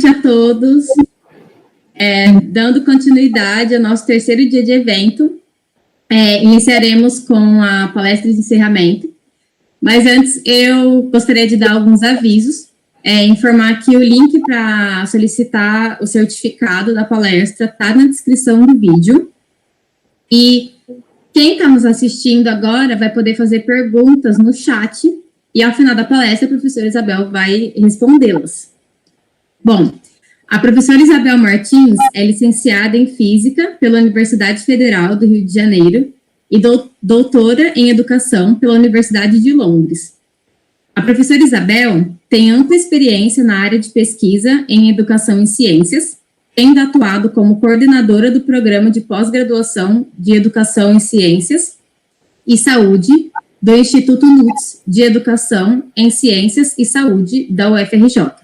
noite a todos. Dando continuidade ao nosso terceiro dia de evento, iniciaremos com a palestra de encerramento. Mas antes, eu gostaria de dar alguns avisos, informar que o link para solicitar o certificado da palestra está na descrição do vídeo. E quem está nos assistindo agora vai poder fazer perguntas no chat e, ao final da palestra, a professora Isabel vai respondê-las. Bom, a professora Isabel Martins é licenciada em Física pela Universidade Federal do Rio de Janeiro e doutora em Educação pela Universidade de Londres. A professora Isabel tem ampla experiência na área de pesquisa em Educação e Ciências, tendo atuado como coordenadora do Programa de Pós-Graduação de Educação em Ciências e Saúde do Instituto NUTS de Educação em Ciências e Saúde da UFRJ.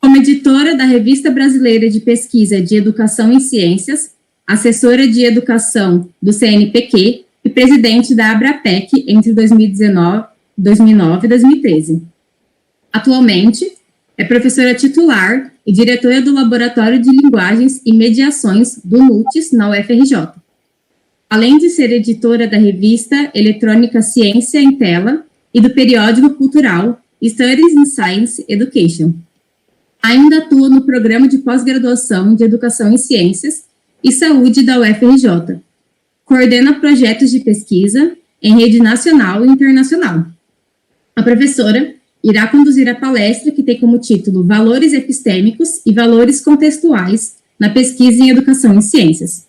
Como editora da Revista Brasileira de Pesquisa de Educação em Ciências, assessora de Educação do CNPq e presidente da ABRAPEC entre 2009 e 2013. Atualmente, é professora titular e diretora do Laboratório de Linguagens e Mediações do NUTS na UFRJ. Além de ser editora da revista eletrônica Ciência em Tela e do periódico cultural Studies in Science Education. Ainda atua no Programa de Pós-Graduação de Educação em Ciências e Saúde da UFRJ. Coordena projetos de pesquisa em rede nacional e internacional. A professora irá conduzir a palestra que tem como título Valores Epistêmicos e Valores Contextuais na Pesquisa em Educação em Ciências.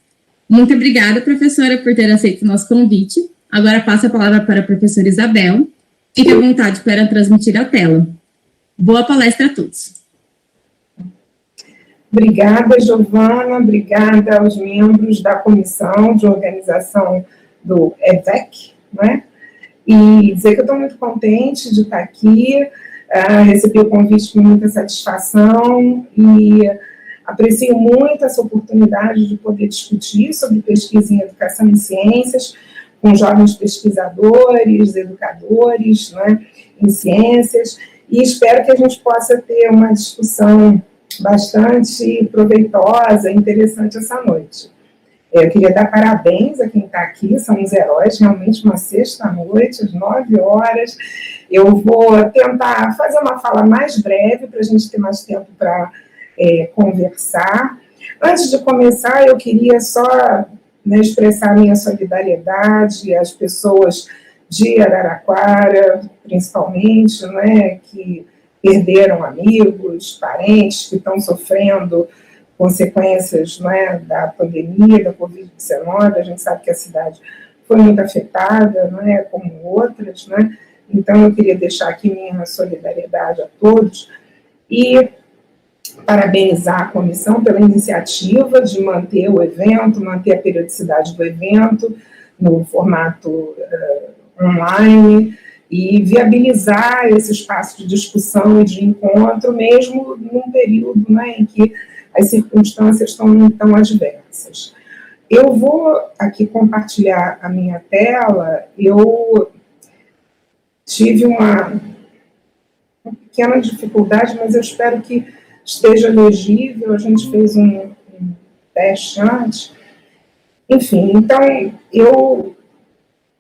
Muito obrigada, professora, por ter aceito o nosso convite. Agora passo a palavra para a professora Isabel. Fique à vontade para transmitir a tela. Boa palestra a todos. Obrigada, Giovana, obrigada aos membros da comissão de organização do EVEC, né? E dizer que eu estou muito contente de estar aqui, recebi o convite com muita satisfação e aprecio muito essa oportunidade de poder discutir sobre pesquisa em educação e ciências com jovens pesquisadores, educadores, né, em ciências, e espero que a gente possa ter uma discussão bastante proveitosa, interessante essa noite. Eu queria dar parabéns a quem está aqui, são os heróis, realmente uma sexta-noite, às 9 horas. Eu vou tentar fazer uma fala mais breve, para a gente ter mais tempo para conversar. Antes de começar, eu queria só expressar a minha solidariedade às pessoas de Araraquara, principalmente, né, que perderam amigos, parentes, que estão sofrendo consequências, né, da pandemia, da Covid-19. A gente sabe que a cidade foi muito afetada, né, como outras, né? Então, eu queria deixar aqui minha solidariedade a todos e parabenizar a comissão pela iniciativa de manter o evento, manter a periodicidade do evento no formato online, e viabilizar esse espaço de discussão e de encontro, mesmo num período, né, em que as circunstâncias estão tão adversas. Eu vou aqui compartilhar a minha tela. Eu tive uma pequena dificuldade, mas eu espero que esteja legível. A gente fez um teste antes. Enfim, então,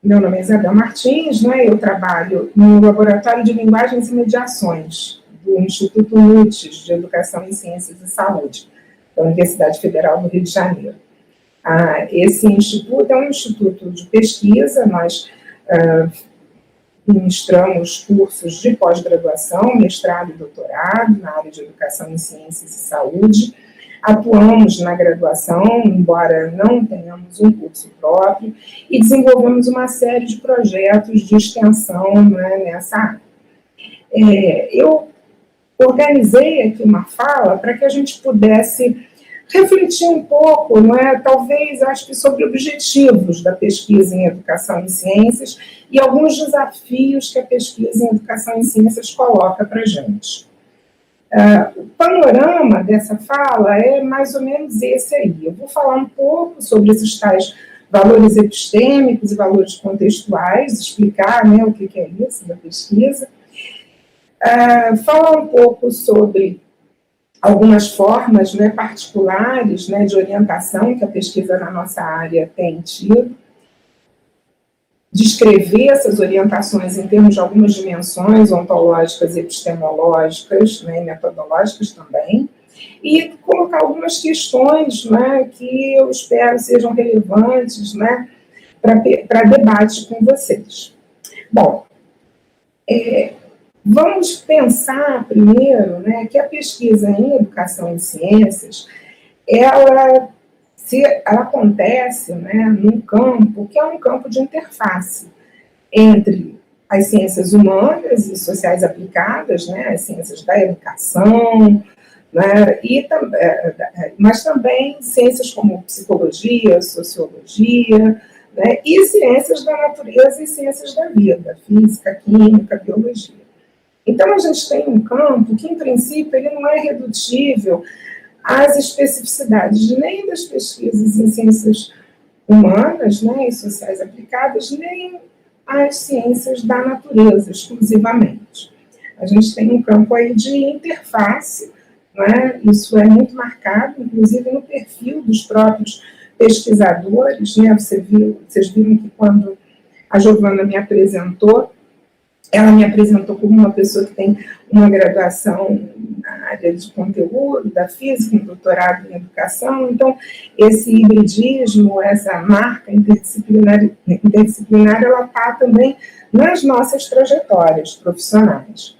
meu nome é Isabel Martins, né? Eu trabalho no Laboratório de Linguagens e Mediações do Instituto NUTS de Educação em Ciências e Saúde, da Universidade Federal do Rio de Janeiro. Esse instituto é um instituto de pesquisa. Nós ministramos cursos de pós-graduação, mestrado e doutorado na área de Educação em Ciências e Saúde. Atuamos na graduação, embora não tenhamos um curso próprio, e desenvolvemos uma série de projetos de extensão, né, nessa área. Eu organizei aqui uma fala para que a gente pudesse refletir um pouco, não é? Talvez, acho que sobre objetivos da pesquisa em educação e ciências e alguns desafios que a pesquisa em educação e ciências coloca para a gente. O panorama dessa fala é mais ou menos esse aí. Eu vou falar um pouco sobre esses tais valores epistêmicos e valores contextuais, explicar, né, o que é isso da pesquisa. Falar um pouco sobre algumas formas, né, particulares, né, de orientação que a pesquisa na nossa área tem tido, descrever essas orientações em termos de algumas dimensões ontológicas, epistemológicas, né, e metodológicas também, e colocar algumas questões, né, que eu espero sejam relevantes, né, para debate com vocês. Bom, vamos pensar primeiro, né, que a pesquisa em educação e ciências, ela acontece, né, num campo que é um campo de interface entre as ciências humanas e sociais aplicadas, né, as ciências da educação, né, mas também ciências como psicologia, sociologia, né, e ciências da natureza e ciências da vida, física, química, biologia. Então, a gente tem um campo que, em princípio, ele não é redutível às especificidades nem das pesquisas em ciências humanas, né, e sociais aplicadas, nem às ciências da natureza, exclusivamente. A gente tem um campo aí de interface, né, isso é muito marcado, inclusive no perfil dos próprios pesquisadores, né, vocês viram que quando a Giovana me apresentou, ela me apresentou como uma pessoa que tem uma graduação na área de conteúdo, da física, um doutorado em educação. Então, esse hibridismo, essa marca interdisciplinar, ela está também nas nossas trajetórias profissionais.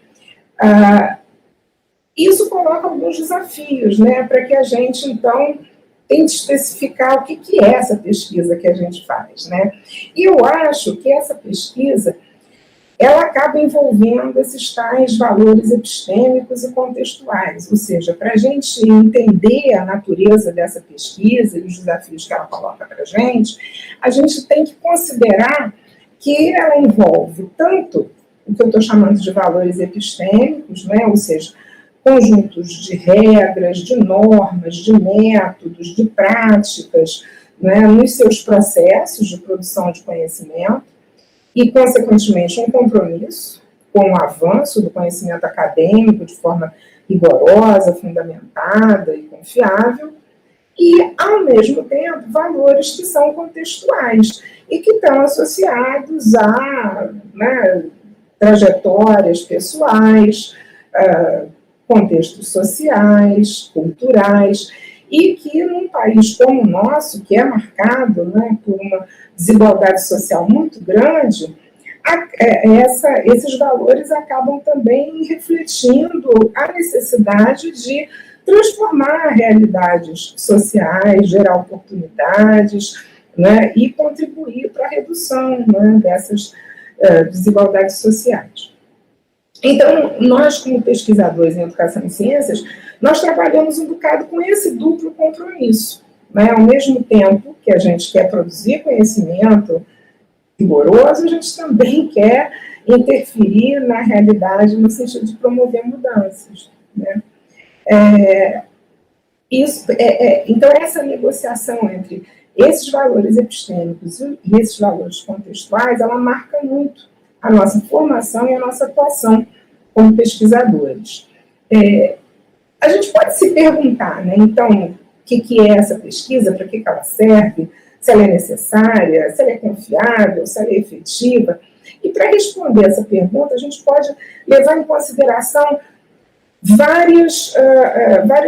Isso coloca alguns desafios, né, para que a gente, então, tente especificar o que é essa pesquisa que a gente faz, né? E eu acho que essa pesquisa ela acaba envolvendo esses tais valores epistêmicos e contextuais, ou seja, para a gente entender a natureza dessa pesquisa e os desafios que ela coloca para a gente tem que considerar que ela envolve tanto o que eu estou chamando de valores epistêmicos, né, ou seja, conjuntos de regras, de normas, de métodos, de práticas, né, nos seus processos de produção de conhecimento, e, consequentemente, um compromisso com o avanço do conhecimento acadêmico de forma rigorosa, fundamentada e confiável, e, ao mesmo tempo, valores que são contextuais e que estão associados a, né, trajetórias pessoais, contextos sociais, culturais, e que num país como o nosso, que é marcado, né, por uma desigualdade social muito grande, esses valores acabam também refletindo a necessidade de transformar realidades sociais, gerar oportunidades, né, e contribuir para a redução, né, dessas desigualdades sociais. Então, nós, como pesquisadores em educação e ciências, nós trabalhamos um bocado com esse duplo compromisso, né? Ao mesmo tempo que a gente quer produzir conhecimento rigoroso, a gente também quer interferir na realidade no sentido de promover mudanças, né? Então, essa negociação entre esses valores epistêmicos e esses valores contextuais, ela marca muito a nossa formação e a nossa atuação como pesquisadores. A gente pode se perguntar, né, então, o que é essa pesquisa, para que ela serve, se ela é necessária, se ela é confiável, se ela é efetiva. E para responder essa pergunta, a gente pode levar em consideração várias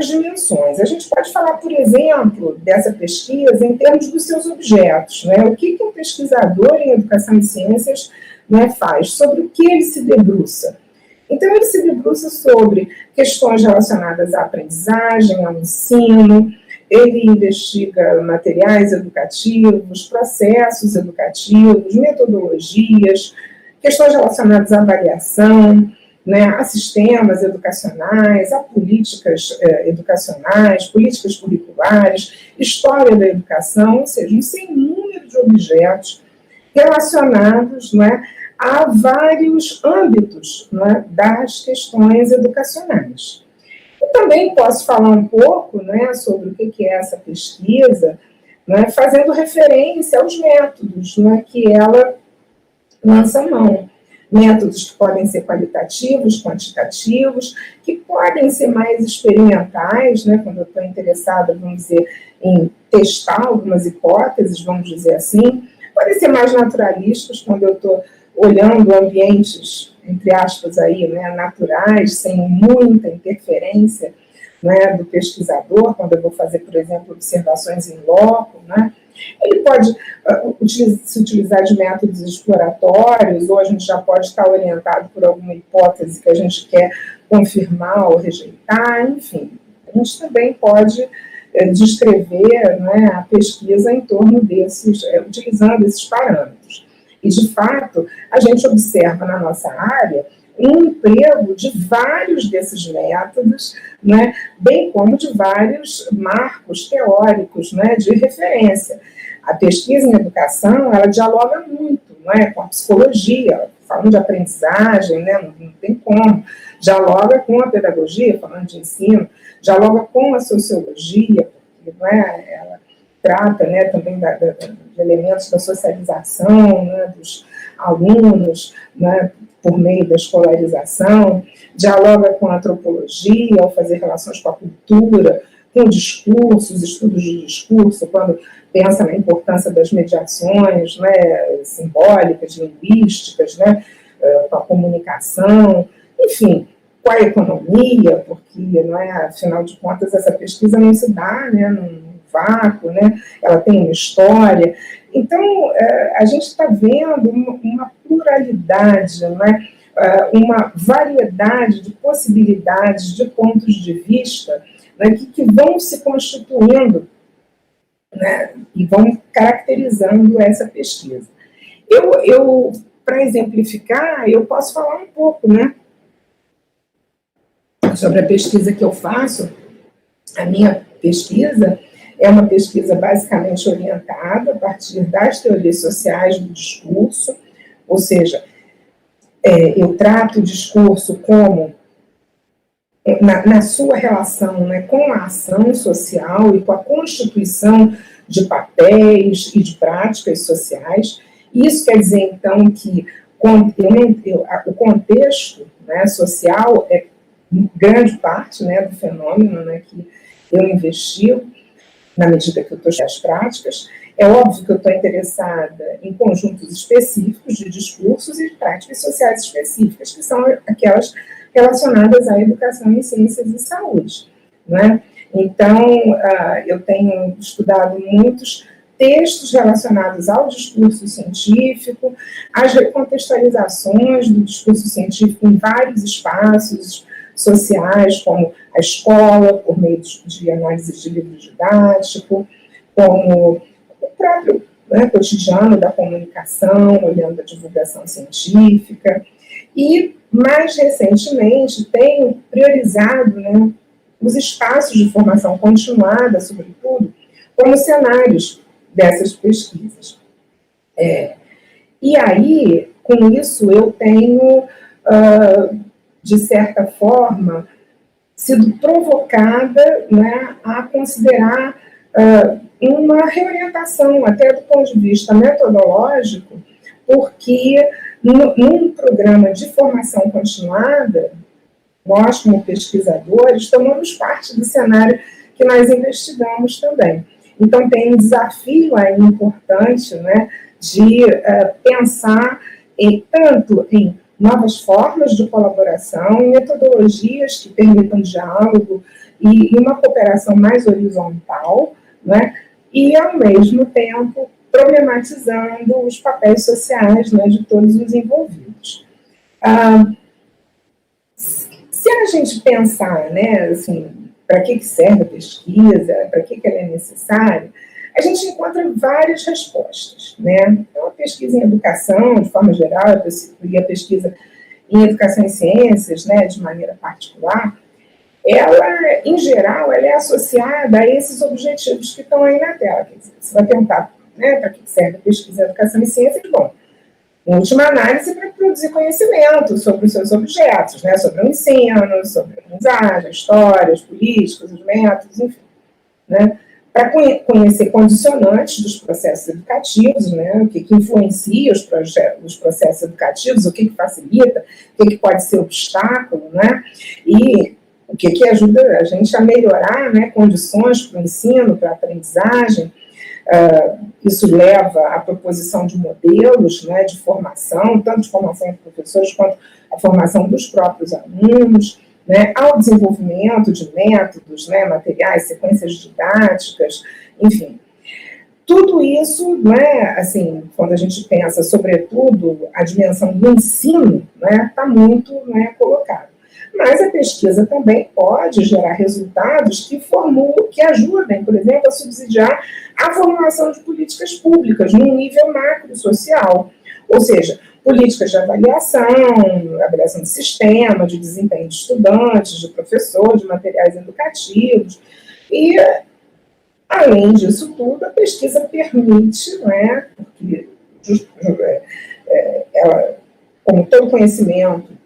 dimensões. A gente pode falar, por exemplo, dessa pesquisa em termos dos seus objetos, né? O que um pesquisador em educação e ciências, né, faz, sobre o que ele se debruça. Então, ele se debruça sobre questões relacionadas à aprendizagem, ao ensino, ele investiga materiais educativos, processos educativos, metodologias, questões relacionadas à avaliação, né, a sistemas educacionais, a políticas educacionais, políticas curriculares, história da educação, ou seja, um sem número de objetos relacionados, né, a vários âmbitos, né, das questões educacionais. Eu também posso falar um pouco, né, sobre o que é essa pesquisa, né, fazendo referência aos métodos, né, que ela lança mão. métodos que podem ser qualitativos, quantitativos, que podem ser mais experimentais, né, quando eu estou interessada, vamos dizer, em testar algumas hipóteses, vamos dizer assim, podem ser mais naturalistas, quando eu estou olhando ambientes, entre aspas, aí, né, naturais, sem muita interferência, né, do pesquisador, quando eu vou fazer, por exemplo, observações em loco, né. Ele pode se utilizar de métodos exploratórios, ou a gente já pode estar orientado por alguma hipótese que a gente quer confirmar ou rejeitar, enfim. A gente também pode descrever, né, a pesquisa em torno desses, utilizando esses parâmetros. E, de fato, a gente observa na nossa área um emprego de vários desses métodos, né, bem como de vários marcos teóricos, né, de referência. A pesquisa em educação, ela dialoga muito, não é, com a psicologia, falando de aprendizagem, né, não tem como, dialoga com a pedagogia, falando de ensino, dialoga com a sociologia, porque, não é, ela trata, né, também de elementos da socialização, né, dos alunos, né, por meio da escolarização, dialoga com a antropologia, ao fazer relações com a cultura, com discursos, estudos de discurso, quando pensa na importância das mediações, né, simbólicas, linguísticas, né, com a comunicação, enfim, com a economia, porque, não é, afinal de contas, essa pesquisa não se dá, né, num vácuo, né, ela tem uma história. Então, a gente está vendo uma pluralidade, né, uma variedade de possibilidades, de pontos de vista, né, que vão se constituindo, né, e vão caracterizando essa pesquisa. Eu para exemplificar, eu posso falar um pouco, né, sobre a pesquisa que eu faço. A minha pesquisa é uma pesquisa basicamente orientada a partir das teorias sociais do discurso, ou seja, eu trato o discurso como, na sua relação, né, com a ação social e com a constituição de papéis e de práticas sociais. Isso quer dizer, então, que o contexto, né, social é grande parte, né, do fenômeno, né, que eu investigo, na medida que eu estou as práticas. É óbvio que eu estou interessada em conjuntos específicos de discursos e de práticas sociais específicas, que são aquelas relacionadas à educação em ciências e saúde, né? Então, eu tenho estudado muitos textos relacionados ao discurso científico, as recontextualizações do discurso científico em vários espaços sociais, como a escola, por meio de análise de livro didático, como o próprio, né, cotidiano da comunicação, olhando a divulgação científica. E, mais recentemente, tenho priorizado, né, os espaços de formação continuada, sobretudo, como cenários dessas pesquisas. E aí, com isso, eu tenho, de certa forma, sido provocada, né, a considerar uma reorientação, até do ponto de vista metodológico, porque num programa de formação continuada, nós, como pesquisadores, tomamos parte do cenário que nós investigamos também. Então, tem um desafio aí importante, né, de pensar tanto em novas formas de colaboração, em metodologias que permitam diálogo e uma cooperação mais horizontal, né, e, ao mesmo tempo, problematizando os papéis sociais, né, de todos os envolvidos. Se a gente pensar, né, assim, para que serve a pesquisa, para que ela é necessária, a gente encontra várias respostas, né? Então, a pesquisa em educação, de forma geral, e a pesquisa em educação e ciências, né, de maneira particular, ela, em geral, ela é associada a esses objetivos que estão aí na tela. Quer dizer, você vai perguntar, né, para que serve a pesquisa em educação e ciências? Bom, em última análise, para produzir conhecimento sobre os seus objetos, né, sobre o ensino, sobre a aprendizagem, histórias, políticas, os métodos, enfim, né, para conhecer condicionantes dos processos educativos, né, o que influencia os processos educativos, o que facilita, o que pode ser obstáculo, né, e o que ajuda a gente a melhorar, né, condições para o ensino, para a aprendizagem. Isso leva à proposição de modelos, né, de formação, tanto de formação de professores quanto a formação dos próprios alunos, né, ao desenvolvimento de métodos, né, materiais, sequências didáticas, enfim. Tudo isso, né, assim, quando a gente pensa, sobretudo, a dimensão do ensino, né, está muito, né, colocado. Mas a pesquisa também pode gerar resultados que ajudem, por exemplo, a subsidiar a formulação de políticas públicas num nível macro-social, ou seja, políticas de avaliação de sistema, de desempenho de estudantes, de professores, de materiais educativos. E, além disso tudo, a pesquisa permite, né, porque ela, como todo conhecimento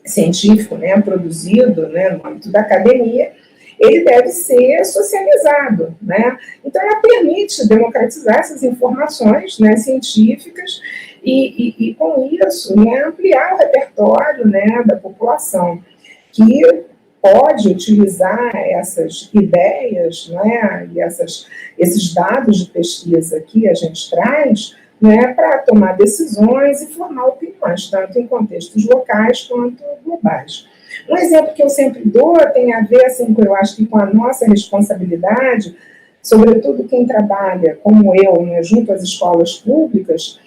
científico, né, produzido, né, no âmbito da academia, ele deve ser socializado, né? Então, ela permite democratizar essas informações, né, científicas e com isso, né, ampliar o repertório, né, da população, que pode utilizar essas ideias, né, e esses dados de pesquisa que a gente traz, né, para tomar decisões e formar opiniões, tanto em contextos locais quanto globais. Um exemplo que eu sempre dou tem a ver, assim, eu acho que com a nossa responsabilidade, sobretudo quem trabalha, como eu, né, junto às escolas públicas,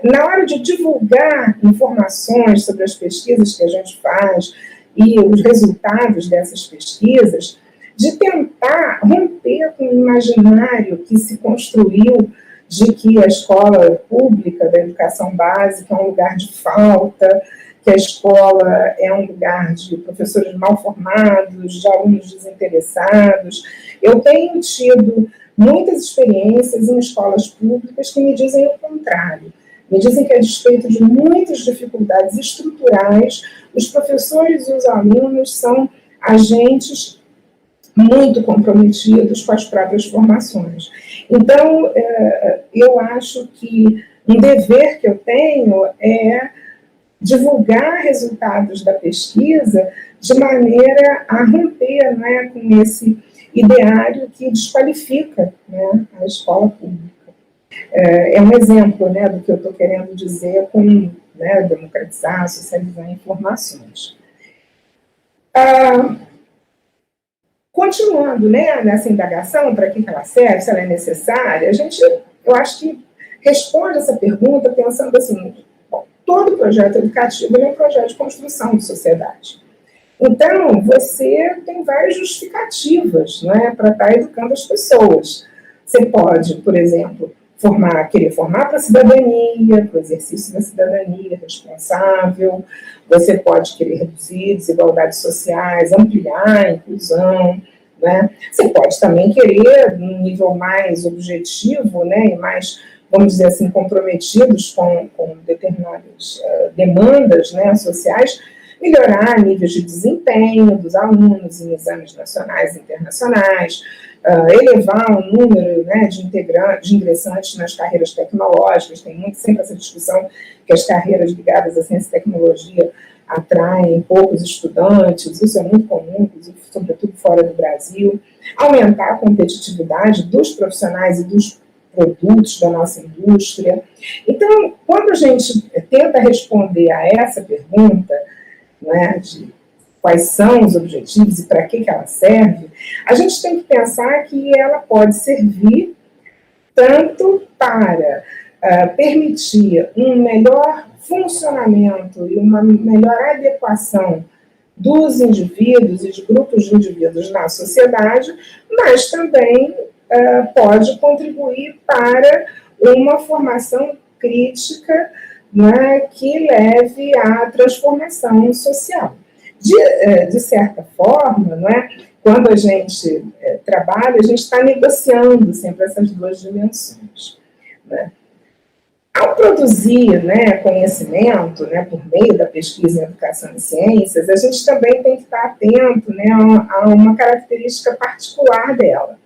na hora de divulgar informações sobre as pesquisas que a gente faz e os resultados dessas pesquisas, de tentar romper com o imaginário que se construiu de que a escola pública da educação básica é um lugar de falta, que a escola é um lugar de professores mal formados, de alunos desinteressados. Eu tenho tido muitas experiências em escolas públicas que me dizem o contrário. Me dizem que, a despeito de muitas dificuldades estruturais, os professores e os alunos são agentes muito comprometidos com as próprias formações. Então, eu acho que um dever que eu tenho é divulgar resultados da pesquisa de maneira a romper, né, com esse ideário que desqualifica, né, a escola pública. É um exemplo, né, do que eu estou querendo dizer com, né, democratizar, socializar informações. Continuando, né, nessa indagação, para que ela serve, se ela é necessária, eu acho que responde essa pergunta pensando assim, bom, todo projeto educativo é um projeto de construção de sociedade. Então, você tem várias justificativas, né, para estar educando as pessoas. Você pode, por exemplo, querer formar para a cidadania, para o exercício da cidadania responsável, você pode querer reduzir desigualdades sociais, ampliar a inclusão, né? Você pode também querer, num nível mais objetivo, né, e mais, vamos dizer assim, comprometidos com determinadas demandas, né, sociais, melhorar níveis de desempenho dos alunos em exames nacionais e internacionais, elevar o número, né, de ingressantes nas carreiras tecnológicas. Tem muito sempre essa discussão que as carreiras ligadas à ciência e tecnologia atraem poucos estudantes, isso é muito comum, inclusive, sobretudo fora do Brasil. Aumentar a competitividade dos profissionais e dos produtos da nossa indústria. Então, quando a gente tenta responder a essa pergunta, né, de quais são os objetivos e para que ela serve, a gente tem que pensar que ela pode servir tanto para permitir um melhor funcionamento e uma melhor adequação dos indivíduos e de grupos de indivíduos na sociedade, mas também pode contribuir para uma formação crítica, né, que leve à transformação social. De certa forma, não é? Quando a gente trabalha, a gente está negociando sempre essas duas dimensões, né? Ao produzir, né, conhecimento, né, por meio da pesquisa em educação e ciências, a gente também tem que estar atento, né, a uma característica particular dela,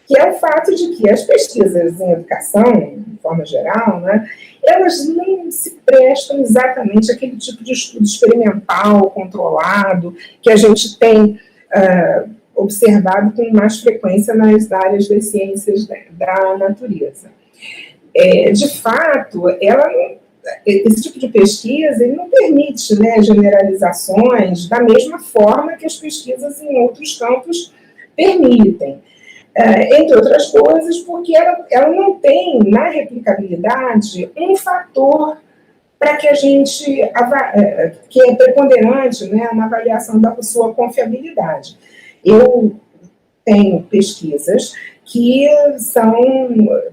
que é o fato de que as pesquisas em educação, de forma geral, né, elas não se prestam exatamente àquele tipo de estudo experimental, controlado, que a gente tem observado com mais frequência nas áreas das ciências da natureza. De fato, esse tipo de pesquisa ele não permite, né, generalizações da mesma forma que as pesquisas em outros campos permitem. Entre outras coisas, porque ela não tem, na replicabilidade, um fator para que a gente, que é preponderante, né, na avaliação da sua confiabilidade. Eu tenho pesquisas que são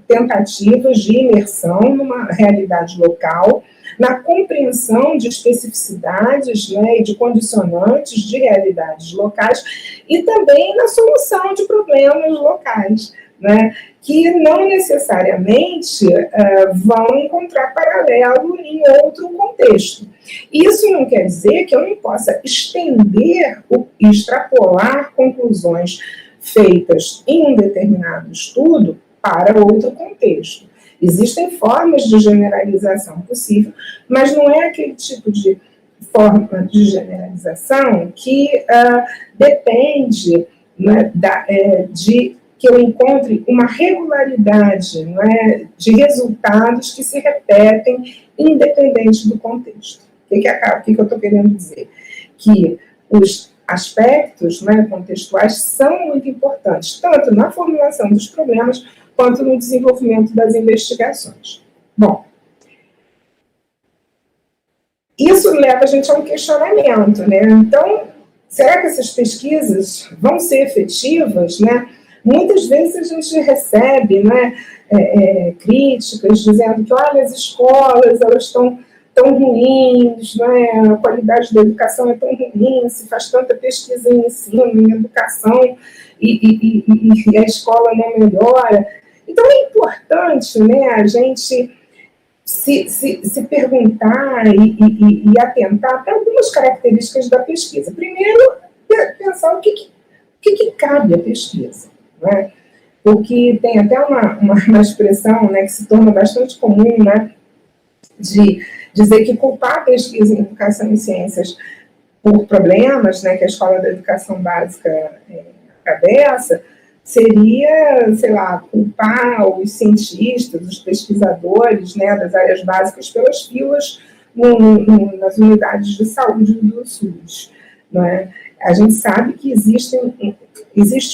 tentativas de imersão numa realidade local, na compreensão de especificidades, né, e de condicionantes de realidades locais, e também na solução de problemas locais, né, que não necessariamente vão encontrar paralelo em outro contexto. Isso não quer dizer que eu não possa estender e extrapolar conclusões feitas em um determinado estudo para outro contexto. Existem formas de generalização possível, mas não é aquele tipo de forma de generalização que depende, né, de que eu encontre uma regularidade, né, de resultados que se repetem independente do contexto. O que eu estou querendo dizer? Que os aspectos, né, contextuais são muito importantes, tanto na formulação dos problemas, quanto no desenvolvimento das investigações. Bom, isso leva a gente a um questionamento, né? Então, será que essas pesquisas vão ser efetivas, né? Muitas vezes a gente recebe, né, críticas dizendo que, olha, as escolas, elas estão tão ruins, né? A qualidade da educação é tão ruim, se faz tanta pesquisa em ensino, em educação, e a escola não melhora. Então, é importante, né, a gente se perguntar e atentar para algumas características da pesquisa. Primeiro, pensar o que cabe à pesquisa, né? Porque tem até uma expressão, né, que se torna bastante comum, né, de dizer que culpar a pesquisa em educação e ciências por problemas, né, que a Escola da Educação Básica atravessa, seria, sei lá, culpar os cientistas, os pesquisadores, né, das áreas básicas pelas filas nas unidades de saúde do SUS. Né? A gente sabe que existe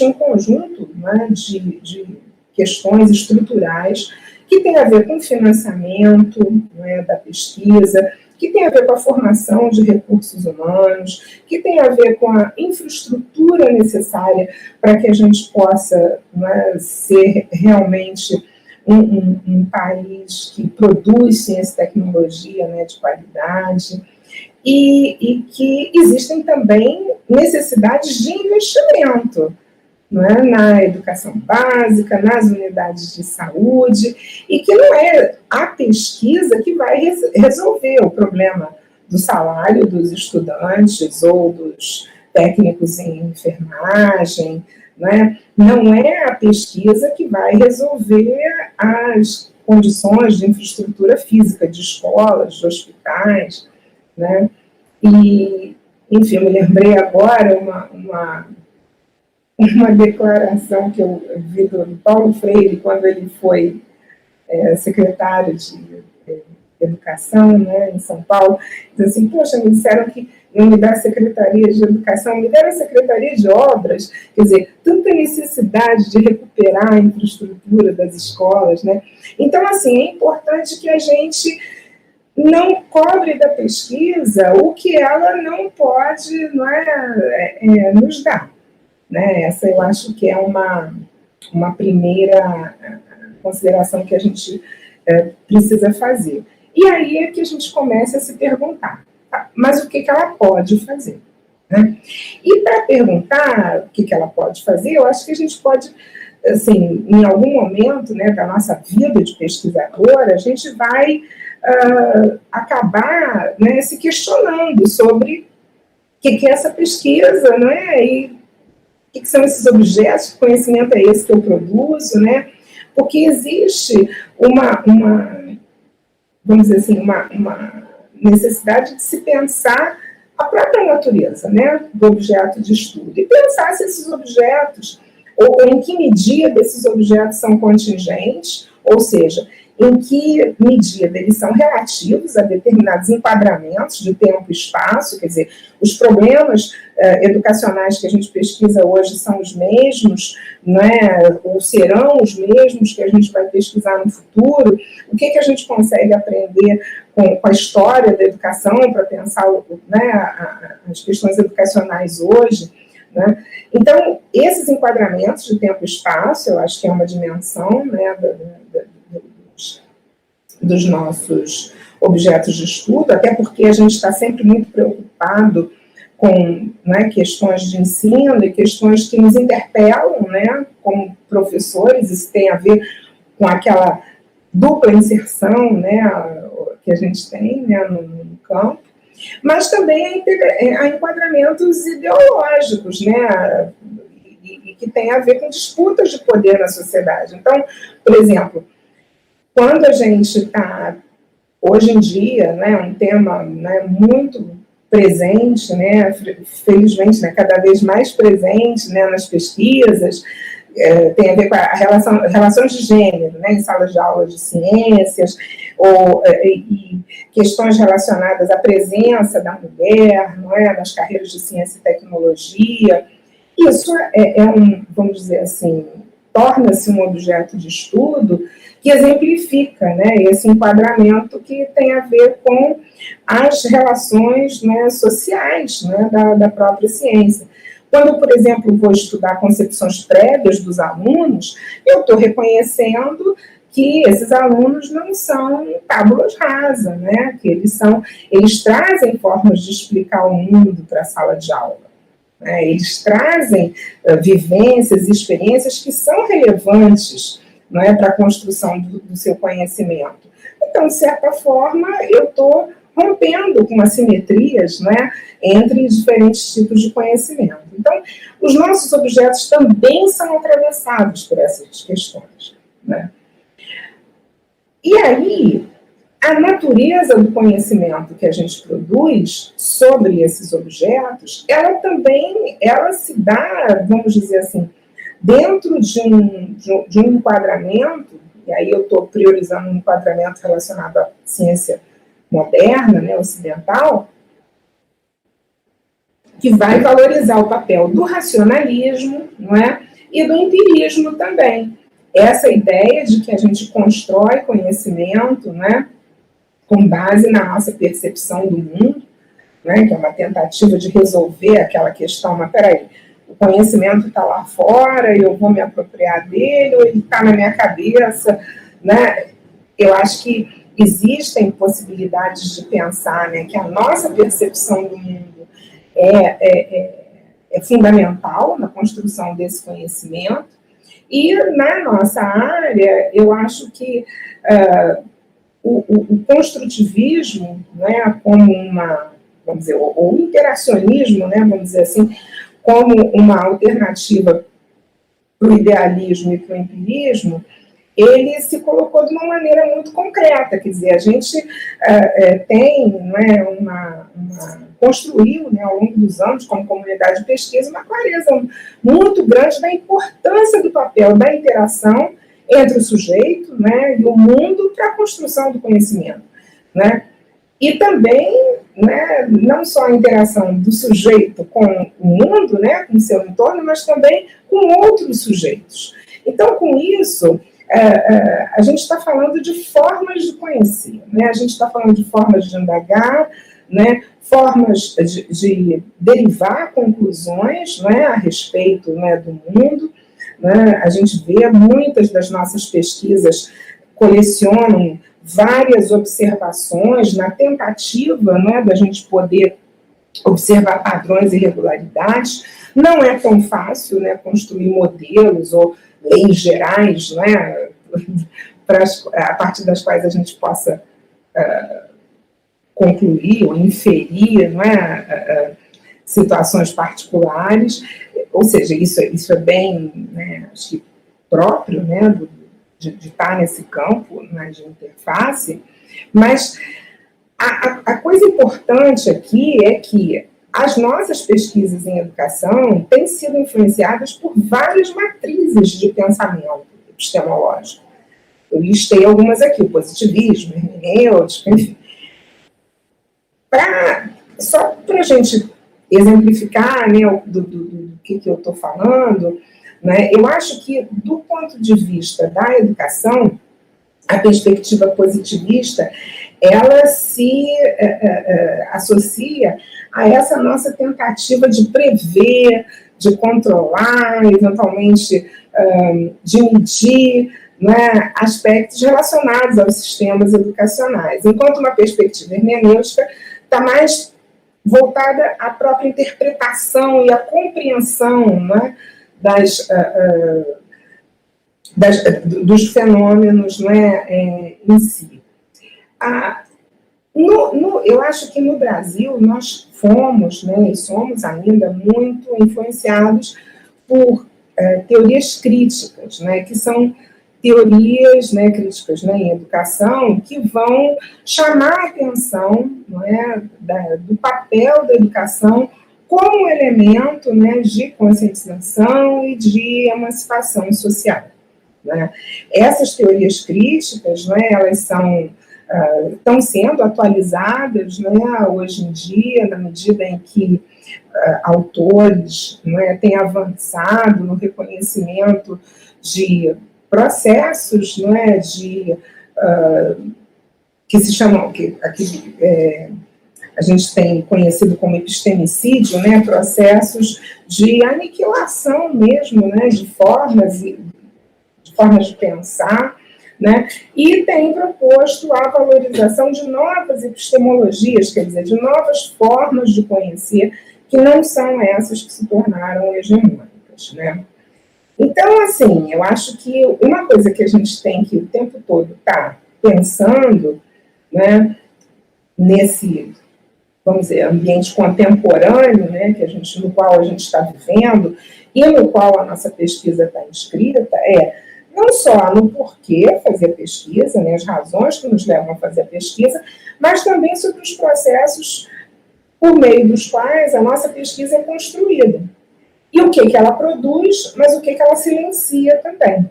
um conjunto, né, de questões estruturais que tem a ver com o financiamento, né, da pesquisa, que tem a ver com a formação de recursos humanos, que tem a ver com a infraestrutura necessária para que a gente possa, né, ser realmente um país que produz ciência e tecnologia, né, de qualidade, e que existem também necessidades de investimento, né, na educação básica, nas unidades de saúde, e que não é a pesquisa que vai resolver o problema do salário dos estudantes ou dos técnicos em enfermagem, né? Não é a pesquisa que vai resolver as condições de infraestrutura física de escolas, de hospitais, né? E, enfim, eu me lembrei agora uma declaração que eu vi do Paulo Freire, quando ele foi secretário de Educação, né, em São Paulo, diz assim, poxa, me disseram que iam me dar a Secretaria de Educação, me deram a Secretaria de Obras, quer dizer, tanta necessidade de recuperar a infraestrutura das escolas, né? Então, assim, é importante que a gente não cobre da pesquisa o que ela não pode, nos dar. Né? Essa eu acho que é uma primeira consideração que a gente precisa fazer. E aí é que a gente começa a se perguntar, tá, mas o que ela pode fazer? Né? E para perguntar o que ela pode fazer, eu acho que a gente pode, assim, em algum momento, né, da nossa vida de pesquisadora, a gente vai acabar, né, se questionando sobre o que é essa pesquisa, não é? E que são esses objetos, que conhecimento é esse que eu produzo, né? Porque existe vamos dizer assim, uma necessidade de se pensar a própria natureza, né, do objeto de estudo, e pensar se esses objetos, ou em que medida esses objetos são contingentes, ou seja, em que medida eles são relativos a determinados enquadramentos de tempo e espaço, quer dizer, os problemas educacionais que a gente pesquisa hoje são os mesmos, né, ou serão os mesmos que a gente vai pesquisar no futuro. O que a gente consegue aprender com a história da educação para pensar, né, as questões educacionais hoje, né? Então, esses enquadramentos de tempo e espaço, eu acho que é uma dimensão, né, dos nossos objetos de estudo, até porque a gente está sempre muito preocupado com, né, questões de ensino e questões que nos interpelam, né, como professores. Isso tem a ver com aquela dupla inserção, né, que a gente tem, né, no campo, mas também há enquadramentos ideológicos, né, e que tem a ver com disputas de poder na sociedade. Então, por exemplo, quando a gente está, hoje em dia, né, um tema, né, muito presente, né, felizmente, né, cada vez mais presente, né, nas pesquisas, tem a ver com a relações de gênero, né, em salas de aula de ciências, e questões relacionadas à presença da mulher, não é, nas carreiras de ciência e tecnologia. Isso vamos dizer assim, torna-se um objeto de estudo que exemplifica, né, esse enquadramento que tem a ver com as relações, né, sociais, né, da própria ciência. Quando, por exemplo, vou estudar concepções prévias dos alunos, eu estou reconhecendo que esses alunos não são tábulas rasas, né, que eles trazem formas de explicar o mundo para a sala de aula. Eles trazem vivências e experiências que são relevantes, não é, para a construção do seu conhecimento. Então, de certa forma, eu estou rompendo com assimetrias, né, entre diferentes tipos de conhecimento. Então, os nossos objetos também são atravessados por essas questões, né? E aí, a natureza do conhecimento que a gente produz sobre esses objetos, ela se dá, vamos dizer assim, dentro de um enquadramento, e aí eu estou priorizando um enquadramento relacionado à ciência moderna, né, ocidental, que vai valorizar o papel do racionalismo, não é, e do empirismo também. Essa ideia de que a gente constrói conhecimento, né, com base na nossa percepção do mundo, né, que é uma tentativa de resolver aquela questão, mas peraí, o conhecimento está lá fora, eu vou me apropriar dele, ou ele está na minha cabeça, né? Eu acho que existem possibilidades de pensar, né, que a nossa percepção do mundo é fundamental na construção desse conhecimento, e na nossa área, eu acho que o construtivismo, né, como vamos dizer, ou o interacionismo, né, vamos dizer assim, como uma alternativa para o idealismo e para o empirismo, ele se colocou de uma maneira muito concreta, quer dizer, a gente tem, né, construiu, né, ao longo dos anos, como comunidade de pesquisa, uma clareza muito grande da importância do papel da interação entre o sujeito, né, e o mundo para a construção do conhecimento, né? E também, né, não só a interação do sujeito com o mundo, né, com o seu entorno, mas também com outros sujeitos. Então, com isso, a gente está falando de formas de conhecer, né? A gente está falando de formas de indagar, né, formas de derivar conclusões, né, a respeito, né, do mundo, né? A gente vê muitas das nossas pesquisas colecionam várias observações na tentativa, né, da gente poder observar padrões e irregularidades. Não é tão fácil, né, construir modelos ou leis gerais, né, a partir das quais a gente possa concluir ou inferir, não é, situações particulares, ou seja, isso é bem, né, acho que próprio, né, de estar nesse campo, né, de interface, mas a coisa importante aqui é que as nossas pesquisas em educação têm sido influenciadas por várias matrizes de pensamento epistemológico. Eu listei algumas aqui, o positivismo, a hermenêutica, enfim. Só para a gente exemplificar, né, do que eu estou falando, né, eu acho que, do ponto de vista da educação, a perspectiva positivista, ela se associa a essa nossa tentativa de prever, de controlar, eventualmente de medir, né, aspectos relacionados aos sistemas educacionais, enquanto uma perspectiva hermenêutica está mais voltada à própria interpretação e à compreensão, né, dos fenômenos, né, em si. Eu acho que no Brasil nós fomos, né, e somos ainda muito influenciados por teorias críticas, né, que são teorias, né, críticas, né, em educação, que vão chamar a atenção, né, do papel da educação como elemento, né, de conscientização e de emancipação social. Né? Essas teorias críticas, né, elas estão sendo atualizadas, né, hoje em dia, na medida em que autores, né, têm avançado no reconhecimento de processos, né, que se chamam, que aqui a gente tem conhecido como epistemicídio, né, processos de aniquilação mesmo, né, de formas de pensar, né, e tem proposto a valorização de novas epistemologias, quer dizer, de novas formas de conhecer, que não são essas que se tornaram hegemônicas, né. Então, assim, eu acho que uma coisa que a gente tem que o tempo todo estar pensando, né, nesse, vamos dizer, ambiente contemporâneo, né, no qual a gente está vivendo e no qual a nossa pesquisa está inscrita, não só no porquê fazer pesquisa, né, as razões que nos levam a fazer a pesquisa, mas também sobre os processos por meio dos quais a nossa pesquisa é construída. E o que ela produz, mas o que ela silencia também.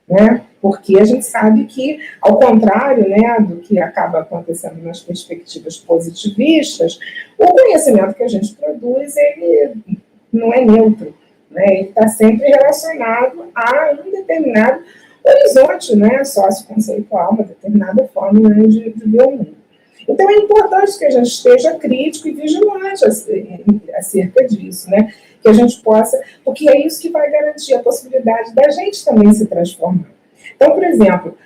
Né? Porque a gente sabe que, ao contrário, né, do que acaba acontecendo nas perspectivas positivistas, o conhecimento que a gente produz, ele não é neutro. Né? Ele está sempre relacionado a um determinado horizonte, né, socioconceitual, uma determinada forma, né, de ver o mundo. Então, é importante que a gente esteja crítico e vigilante acerca disso, né? Que a gente possa, porque é isso que vai garantir a possibilidade da gente também se transformar. Então, por exemplo,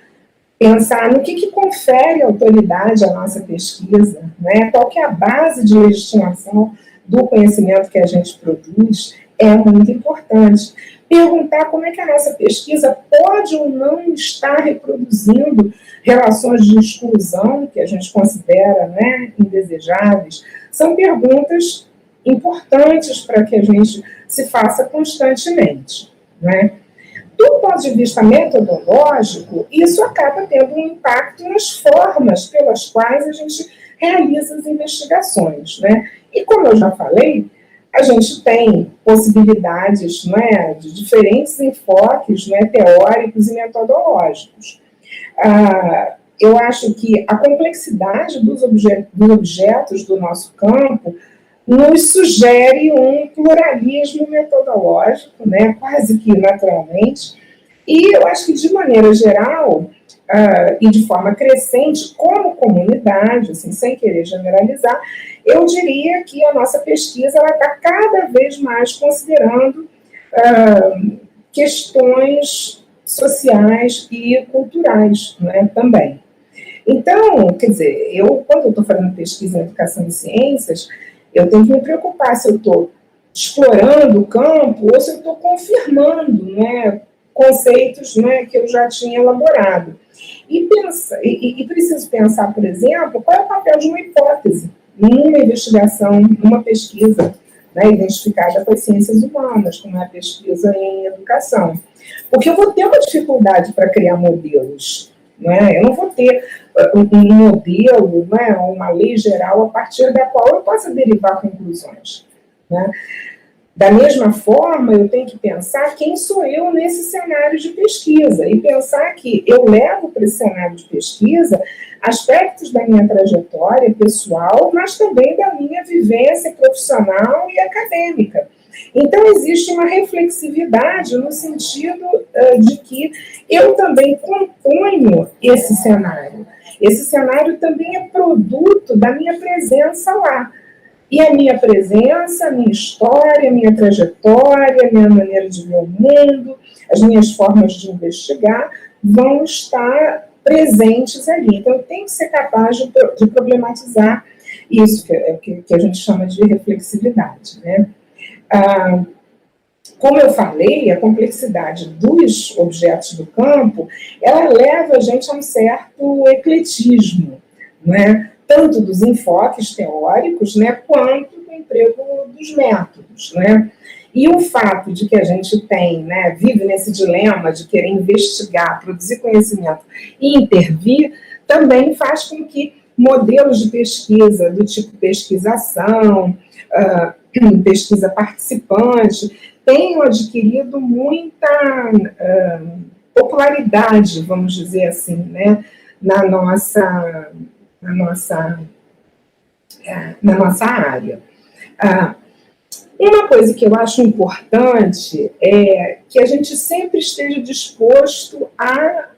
pensar no que confere autoridade à nossa pesquisa, né? Qual que é a base de legitimação do conhecimento que a gente produz, é muito importante. Perguntar como é que a nossa pesquisa pode ou não estar reproduzindo relações de exclusão, que a gente considera, né, indesejáveis, são perguntas importantes para que a gente se faça constantemente. Né? Do ponto de vista metodológico, isso acaba tendo um impacto nas formas pelas quais a gente realiza as investigações. Né? E como eu já falei, a gente tem possibilidades, né, de diferentes enfoques, né, teóricos e metodológicos. Eu acho que a complexidade dos objetos do nosso campo nos sugere um pluralismo metodológico, né, quase que naturalmente, e eu acho que, de maneira geral, e de forma crescente, como comunidade, assim, sem querer generalizar, eu diria que a nossa pesquisa está cada vez mais considerando questões sociais e culturais, né, também. Então, quer dizer, quando eu estou fazendo pesquisa em educação e ciências, eu tenho que me preocupar se eu estou explorando o campo ou se eu estou confirmando, né, conceitos, né, que eu já tinha elaborado. E preciso pensar, por exemplo, qual é o papel de uma hipótese numa investigação, numa pesquisa, né, identificada com as ciências humanas, como é a pesquisa em educação. Porque eu vou ter uma dificuldade para criar modelos. Né? Eu não vou ter um modelo, né, uma lei geral a partir da qual eu possa derivar conclusões. Né? Da mesma forma, eu tenho que pensar quem sou eu nesse cenário de pesquisa e pensar que eu levo para esse cenário de pesquisa aspectos da minha trajetória pessoal, mas também da minha vivência profissional e acadêmica. Então, existe uma reflexividade no sentido de que eu também componho esse cenário. Esse cenário também é produto da minha presença lá. E a minha presença, a minha história, a minha trajetória, a minha maneira de ver o mundo, as minhas formas de investigar vão estar presentes ali. Então, eu tenho que ser capaz de problematizar isso, que a gente chama de reflexividade, né? Como eu falei, a complexidade dos objetos do campo, ela leva a gente a um certo ecletismo, né? Tanto dos enfoques teóricos, né, quanto do emprego dos métodos, né? E o fato de que a gente tem, né, vive nesse dilema de querer investigar, produzir conhecimento e intervir, também faz com que modelos de pesquisa do tipo pesquisação, pesquisa participante, tenham adquirido muita popularidade, vamos dizer assim, né, na nossa área. Uma coisa que eu acho importante é que a gente sempre esteja disposto a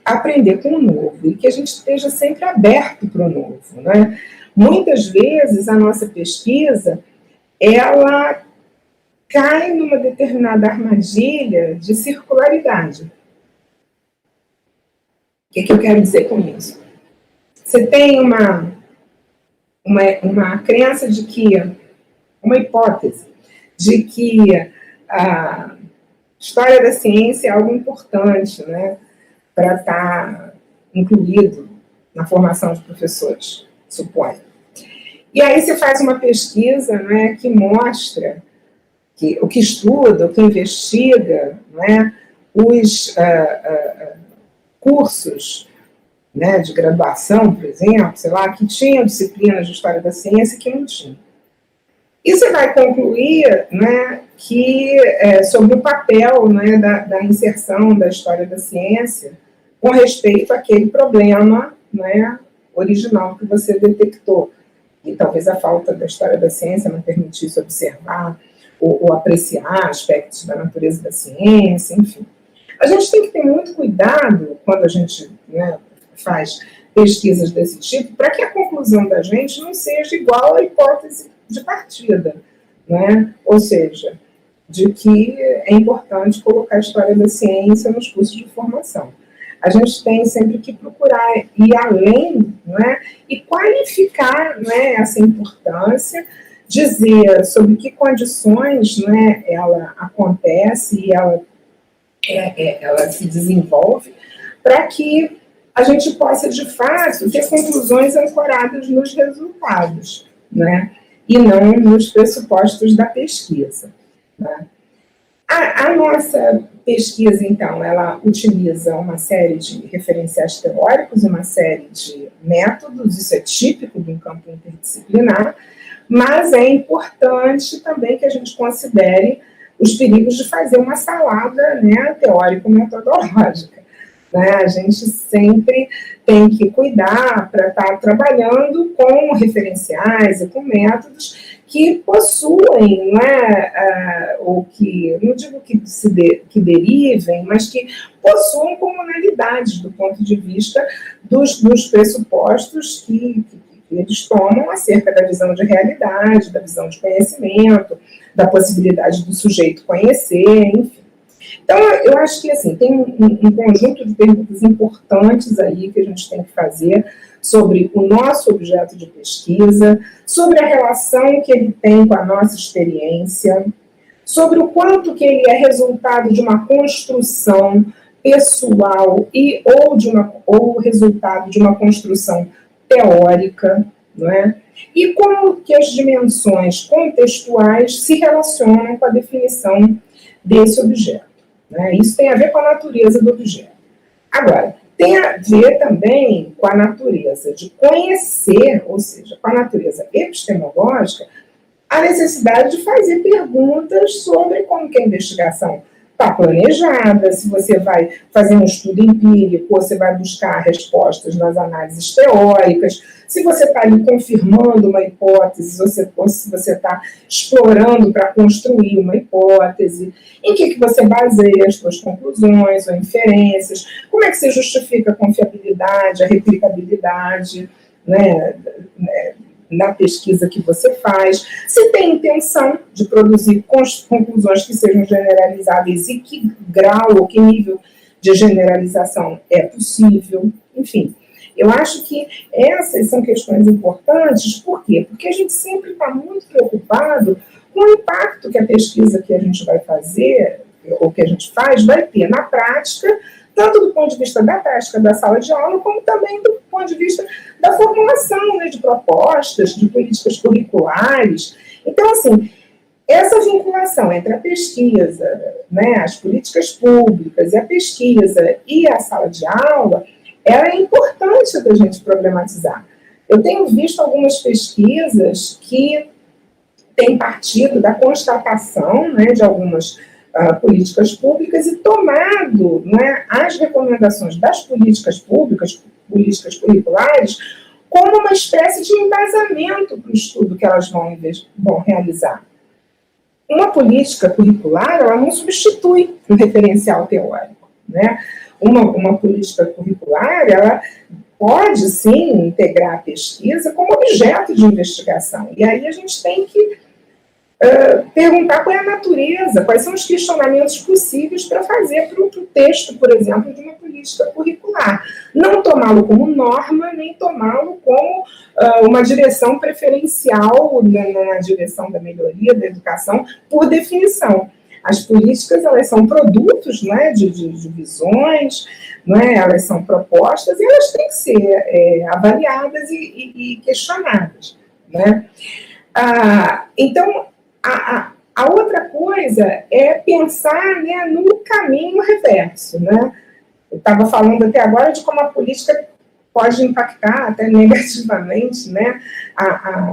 aprender com o novo e que a gente esteja sempre aberto para o novo, né? Muitas vezes a nossa pesquisa, ela cai numa determinada armadilha de circularidade. O que eu quero dizer com isso? Você tem uma crença de que, uma hipótese, de que a história da ciência é algo importante, né, para estar incluído na formação de professores, suponho. E aí você faz uma pesquisa, né, que mostra que o que estuda, o que investiga, né, os cursos, né, de graduação, por exemplo, sei lá, que tinham disciplinas de história da ciência que não tinham. E você vai concluir, né, que sobre o papel, né, da inserção da história da ciência com respeito àquele problema, né, original que você detectou. E talvez a falta da história da ciência não permitisse observar ou apreciar aspectos da natureza da ciência, enfim. A gente tem que ter muito cuidado quando a gente, né, faz pesquisas desse tipo, para que a conclusão da gente não seja igual à hipótese de partida, né? Ou seja, de que é importante colocar a história da ciência nos cursos de formação. A gente tem sempre que procurar ir além, né, e qualificar, né, essa importância, dizer sobre que condições, né, ela acontece e ela se desenvolve, para que a gente possa, de fato, ter conclusões ancoradas nos resultados, né, e não nos pressupostos da pesquisa. Né? A nossa pesquisa, então, ela utiliza uma série de referenciais teóricos, uma série de métodos, isso é típico de um campo interdisciplinar, mas é importante também que a gente considere os perigos de fazer uma salada, né, teórico-metodológica. Né? A gente sempre tem que cuidar para estar trabalhando com referenciais e com métodos que possuem, né, ou que, não digo que derivem, mas que possuam comunalidades do ponto de vista dos pressupostos que eles tomam acerca da visão de realidade, da visão de conhecimento, da possibilidade do sujeito conhecer, enfim. Então, eu acho que, assim, tem um conjunto de perguntas importantes aí que a gente tem que fazer sobre o nosso objeto de pesquisa, sobre a relação que ele tem com a nossa experiência, sobre o quanto que ele é resultado de uma construção pessoal ou resultado de uma construção teórica, não é? e como que as dimensões contextuais se relacionam com a definição desse objeto, né? Isso tem a ver com a natureza do objeto. Agora, tem a ver também com a natureza de conhecer, ou seja, com a natureza epistemológica, a necessidade de fazer perguntas sobre como que a investigação está planejada, se você vai fazer um estudo empírico, ou você vai buscar respostas nas análises teóricas, se você está ali confirmando uma hipótese, ou se você está explorando para construir uma hipótese, em que você baseia as suas conclusões ou inferências, como é que você justifica a confiabilidade, a replicabilidade, né, na pesquisa que você faz, se tem intenção de produzir conclusões que sejam generalizáveis e que grau ou que nível de generalização é possível, enfim. Eu acho que essas são questões importantes, por quê? Porque a gente sempre está muito preocupado com o impacto que a pesquisa que a gente vai fazer, ou que a gente faz, vai ter na prática, tanto do ponto de vista da prática da sala de aula, como também do ponto de vista da formulação, né, de propostas, de políticas curriculares. Então, assim, essa vinculação entre a pesquisa, né, as políticas públicas e a pesquisa e a sala de aula, ela é importante da gente problematizar. Eu tenho visto algumas pesquisas que têm partido da constatação, né, de algumas políticas públicas e tomado, né, as recomendações das políticas públicas, políticas curriculares, como uma espécie de embasamento para o estudo que elas vão realizar. Uma política curricular, ela não substitui um referencial teórico, né? Uma política curricular, ela pode, sim, integrar a pesquisa como objeto de investigação. E aí a gente tem que perguntar qual é a natureza, quais são os questionamentos possíveis para fazer para o texto, por exemplo, de uma política curricular. Não tomá-lo como norma, nem tomá-lo como uma direção preferencial na direção da melhoria da educação, por definição. As políticas, elas são produtos, né, de visões, né, elas são propostas e elas têm que ser avaliadas e questionadas, né? Então, a outra coisa é pensar, né, no caminho reverso, né? Eu estava falando até agora de como a política pode impactar até negativamente, né,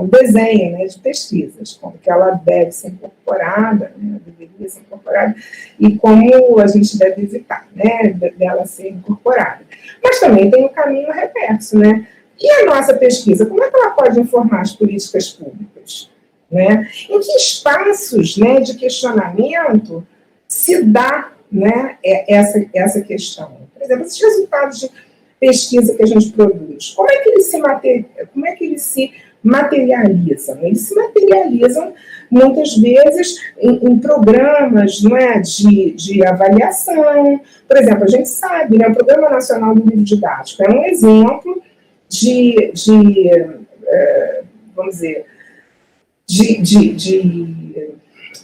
o desenho, né, de pesquisas, como que ela deve ser incorporada, né, deveria ser incorporada, e como a gente deve evitar, né, dela ser incorporada. Mas também tem o caminho reverso, né? E a nossa pesquisa, como é que ela pode informar as políticas públicas? Né? Em que espaços, né, de questionamento se dá, né, essa questão? Por exemplo, esses resultados de pesquisa que a gente produz, como é que eles se materializam? Eles se materializam, muitas vezes, em programas, não é, de avaliação. Por exemplo, a gente sabe, né, o Programa Nacional do Livro Didático é um exemplo vamos dizer, de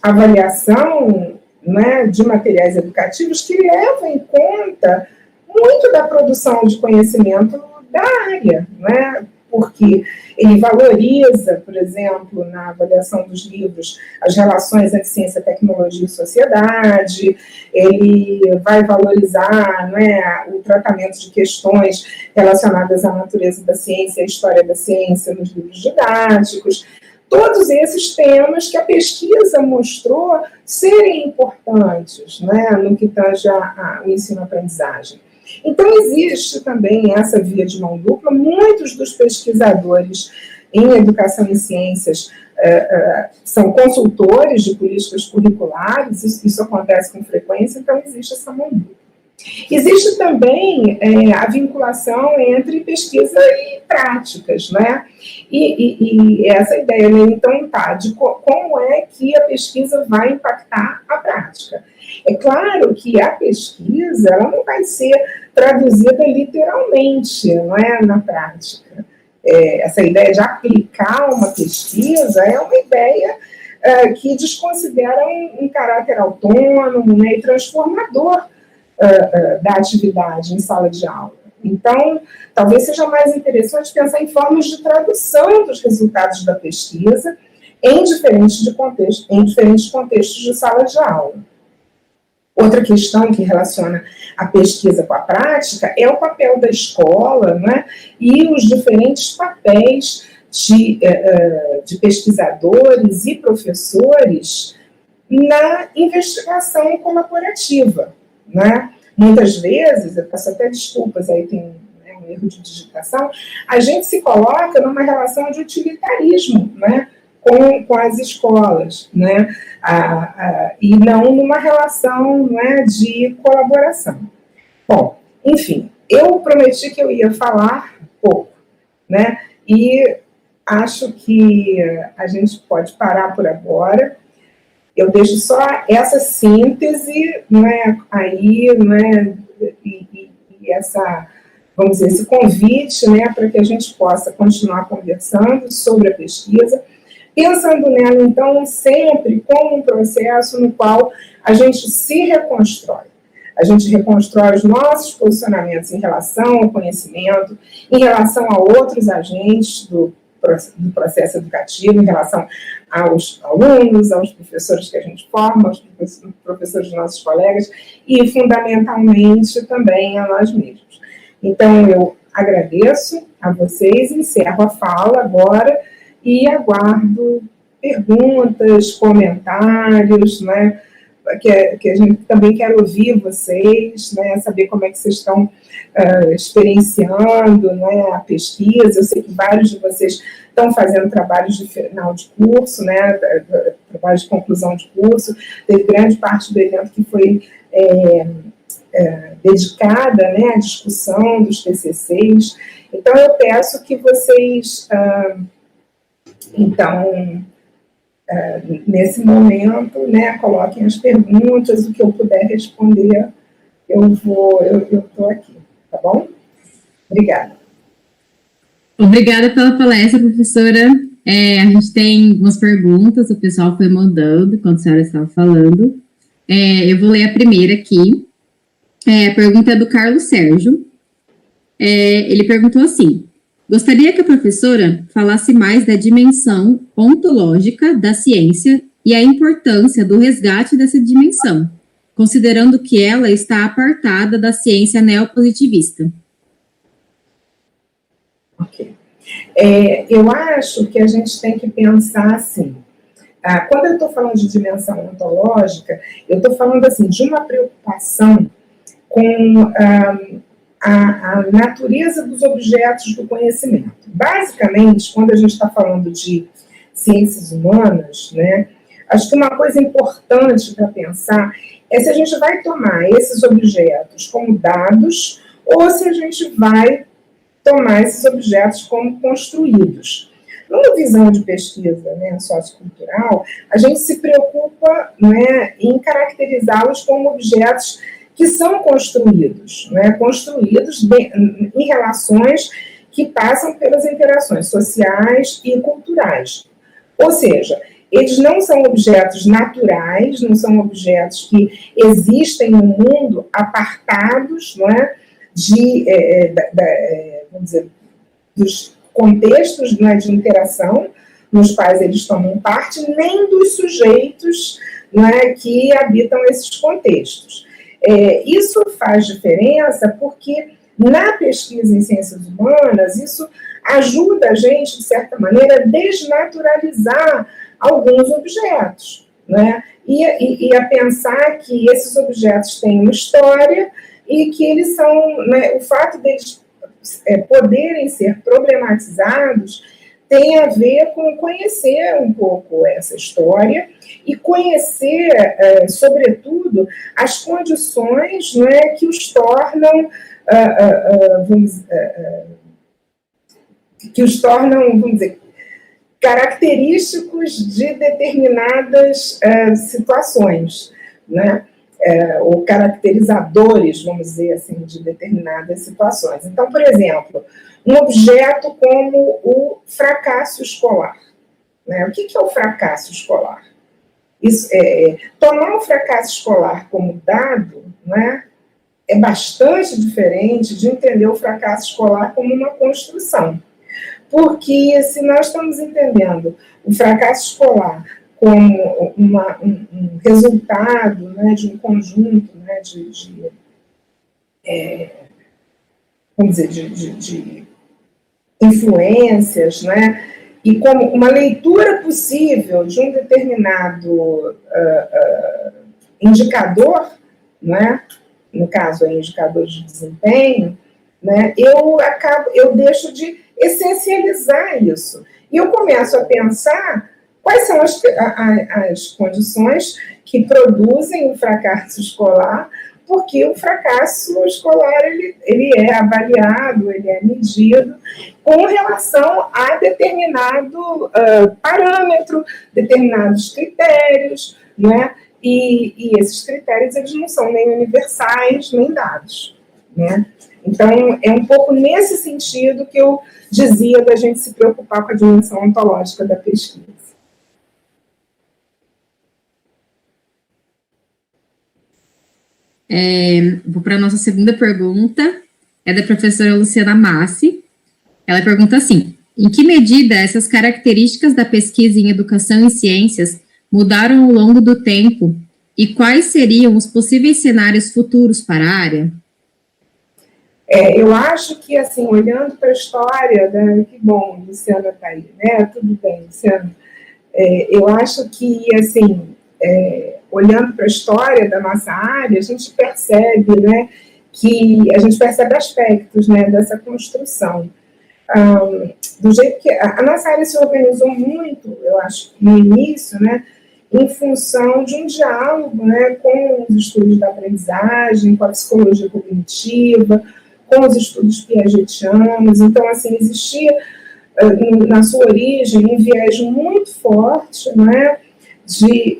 avaliação, né, de materiais educativos que levam em conta muito da produção de conhecimento da área, né, porque ele valoriza, por exemplo, na avaliação dos livros, as relações entre ciência, tecnologia e sociedade, ele vai valorizar, né, o tratamento de questões relacionadas à natureza da ciência, à história da ciência nos livros didáticos. Todos esses temas que a pesquisa mostrou serem importantes, né, no que tange ao ensino-aprendizagem. Então, existe também essa via de mão dupla. Muitos dos pesquisadores em educação e ciências são consultores de políticas curriculares, isso acontece com frequência, então existe essa mão dupla. Existe também a vinculação entre pesquisa e práticas, né? E essa ideia, né, então, de como é que a pesquisa vai impactar a prática. É claro que a pesquisa ela não vai ser traduzida literalmente, não é, na prática. Essa ideia de aplicar uma pesquisa é uma ideia que desconsidera um caráter autônomo, né, e transformador da atividade em sala de aula. Então, talvez seja mais interessante pensar em formas de tradução dos resultados da pesquisa em diferentes contextos de sala de aula. Outra questão que relaciona a pesquisa com a prática é o papel da escola, né, e os diferentes papéis de pesquisadores e professores na investigação colaborativa, né? Muitas vezes, eu peço até desculpas, aí tem um erro de digitação, a gente se coloca numa relação de utilitarismo, né, com as escolas, né, e não numa relação, né, de colaboração. Bom, enfim, eu prometi que eu ia falar pouco, né, e acho que a gente pode parar por agora. Eu deixo só essa síntese, né, aí, né, e essa, vamos dizer, esse convite, né, para que a gente possa continuar conversando sobre a pesquisa, pensando nela, então, sempre como um processo no qual a gente se reconstrói. A gente reconstrói os nossos posicionamentos em relação ao conhecimento, em relação a outros agentes do processo educativo, em relação aos alunos, aos professores que a gente forma, aos professores dos nossos colegas e, fundamentalmente, também a nós mesmos. Então, eu agradeço a vocês, encerro a fala agora e aguardo perguntas, comentários, né, que a gente também quer ouvir vocês, né, saber como é que vocês estão experienciando, né, a pesquisa. Eu sei que vários de vocês estão fazendo trabalhos de final de curso, né, trabalhos de conclusão de curso. Teve grande parte do evento que foi dedicada, né, à discussão dos TCCs. Então, eu peço que vocês, nesse momento, né, coloquem as perguntas, o que eu puder responder, eu estou aqui, tá bom? Obrigada. Obrigada pela palestra, professora. A gente tem algumas perguntas, o pessoal foi mandando enquanto a senhora estava falando. Eu vou ler a primeira aqui. A pergunta é do Carlos Sérgio. Ele perguntou assim: gostaria que a professora falasse mais da dimensão ontológica da ciência e a importância do resgate dessa dimensão, considerando que ela está apartada da ciência neopositivista. Ok. Eu acho que a gente tem que pensar assim. Quando eu estou falando de dimensão ontológica, eu estou falando assim, de uma preocupação com a natureza dos objetos do conhecimento. Basicamente, quando a gente está falando de ciências humanas, né, acho que uma coisa importante para pensar é se a gente vai tomar esses objetos como dados ou se a gente vai tomar esses objetos como construídos. Numa visão de pesquisa, né, sociocultural, a gente se preocupa, né, em caracterizá-los como objetos que são construídos, né, em relações que passam pelas interações sociais e culturais. Ou seja, eles não são objetos naturais, não são objetos que existem no mundo apartados, não é, vamos dizer, dos contextos, né, de interação nos quais eles tomam parte, nem dos sujeitos, né, que habitam esses contextos. Isso faz diferença porque, na pesquisa em ciências humanas, isso ajuda a gente, de certa maneira, a desnaturalizar alguns objetos, né? E a pensar que esses objetos têm uma história e que eles são, né, o fato deles poderem ser problematizados tem a ver com conhecer um pouco essa história e conhecer, sobretudo, as condições, né, que os tornam, vamos dizer, característicos de determinadas situações, né? Ou caracterizadores, vamos dizer assim, de determinadas situações. Então, por exemplo, um objeto como o fracasso escolar. Né? O que é o fracasso escolar? Tomar o fracasso escolar como dado, né, é bastante diferente de entender o fracasso escolar como uma construção. Porque se nós estamos entendendo o fracasso escolar como um resultado, né, de um conjunto, né, vamos dizer, de influências, né, e como uma leitura possível de um determinado indicador, né, no caso, indicador de desempenho, né, eu deixo de essencializar isso. E eu começo a pensar quais são as condições que produzem o fracasso escolar, porque o fracasso escolar ele é avaliado, ele é medido com relação a determinado parâmetro, determinados critérios, né? E esses critérios eles não são nem universais, nem dados, né? Então, é um pouco nesse sentido que eu dizia da gente se preocupar com a dimensão ontológica da pesquisa. Vou para a nossa segunda pergunta, é da professora Luciana Massi. Ela pergunta assim: em que medida essas características da pesquisa em educação e ciências mudaram ao longo do tempo e quais seriam os possíveis cenários futuros para a área? Eu acho que, assim, olhando para a história, né, que bom, Luciana está aí, né? Tudo bem, Luciana. Eu acho que, assim, olhando para a história da nossa área, a gente percebe, né, aspectos, né, dessa construção. Do jeito que a nossa área se organizou muito, eu acho, no início, né, em função de um diálogo, né, com os estudos da aprendizagem, com a psicologia cognitiva, com os estudos piagetianos. Então, assim, existia na sua origem um viés muito forte, né, de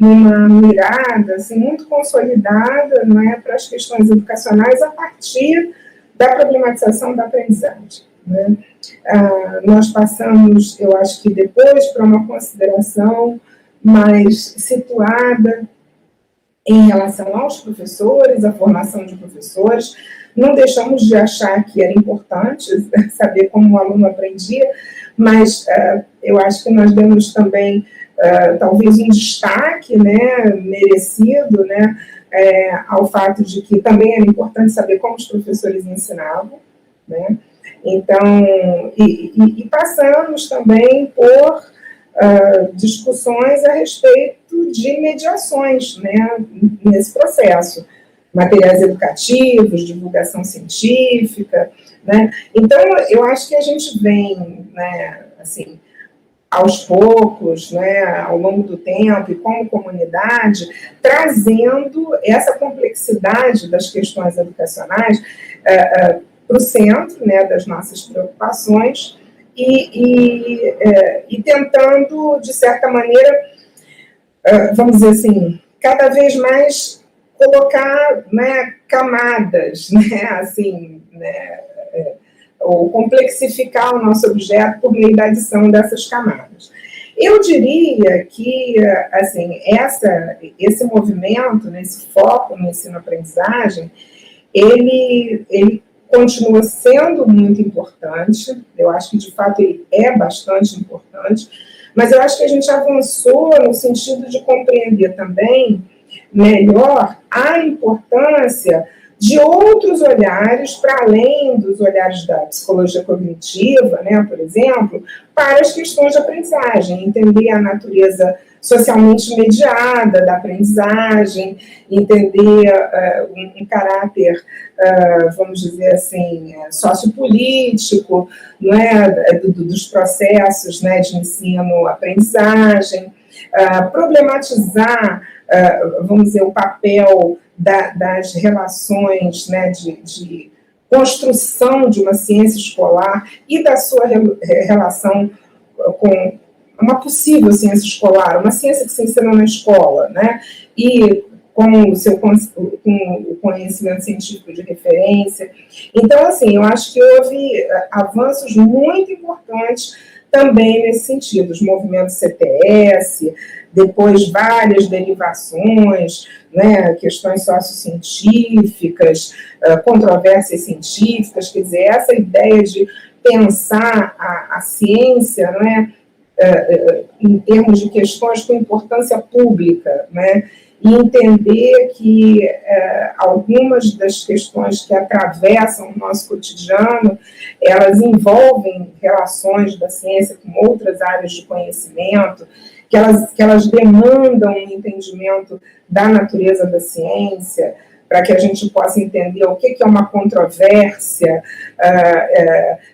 uma mirada assim, muito consolidada, né, para as questões educacionais a partir da problematização da aprendizagem, né. Nós passamos, eu acho que depois, para uma consideração mais situada em relação aos professores, a formação de professores. Não deixamos de achar que era importante saber como o aluno aprendia, mas eu acho que nós demos também, talvez, um destaque, né, merecido, né, ao fato de que também era importante saber como os professores ensinavam, né. Então, e passamos também por discussões a respeito de mediações, né, nesse processo. Materiais educativos, divulgação científica, né. Então, eu acho que a gente vem, né, assim, aos poucos, né, ao longo do tempo e como comunidade, trazendo essa complexidade das questões educacionais para o centro, né, das nossas preocupações e tentando, de certa maneira, vamos dizer assim, cada vez mais colocar, né, camadas, né, assim, né, ou complexificar o nosso objeto por meio da adição dessas camadas. Eu diria que, assim, esse movimento, né, esse foco no ensino-aprendizagem, ele continua sendo muito importante, eu acho que, de fato, ele é bastante importante, mas eu acho que a gente avançou no sentido de compreender também melhor a importância de outros olhares, para além dos olhares da psicologia cognitiva, né, por exemplo, para as questões de aprendizagem, entender a natureza socialmente mediada da aprendizagem, entender um caráter, vamos dizer assim, sociopolítico, não é, dos processos, né, de ensino-aprendizagem, problematizar, vamos dizer, o papel das relações, né, de construção de uma ciência escolar e da sua relação com uma possível ciência escolar, uma ciência que se ensina na escola, né, e com o conhecimento científico de referência. Então, assim, eu acho que houve avanços muito importantes também nesse sentido, os movimentos CTS, depois várias derivações, né, questões sociocientíficas, controvérsias científicas, quer dizer, essa ideia de pensar a ciência, né, em termos de questões com importância pública, né, e entender que algumas das questões que atravessam o nosso cotidiano, elas envolvem relações da ciência com outras áreas de conhecimento, que elas demandam um entendimento da natureza da ciência, para que a gente possa entender o que é uma controvérsia,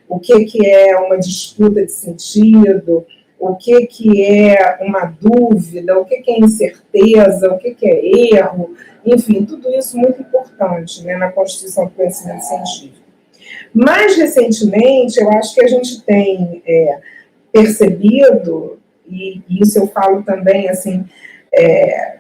o que é uma disputa de sentido, o que é uma dúvida, o que é incerteza, o que é erro, enfim, tudo isso muito importante, né, na constituição do conhecimento científico. Mais recentemente, eu acho que a gente tem percebido, e isso eu falo também, assim,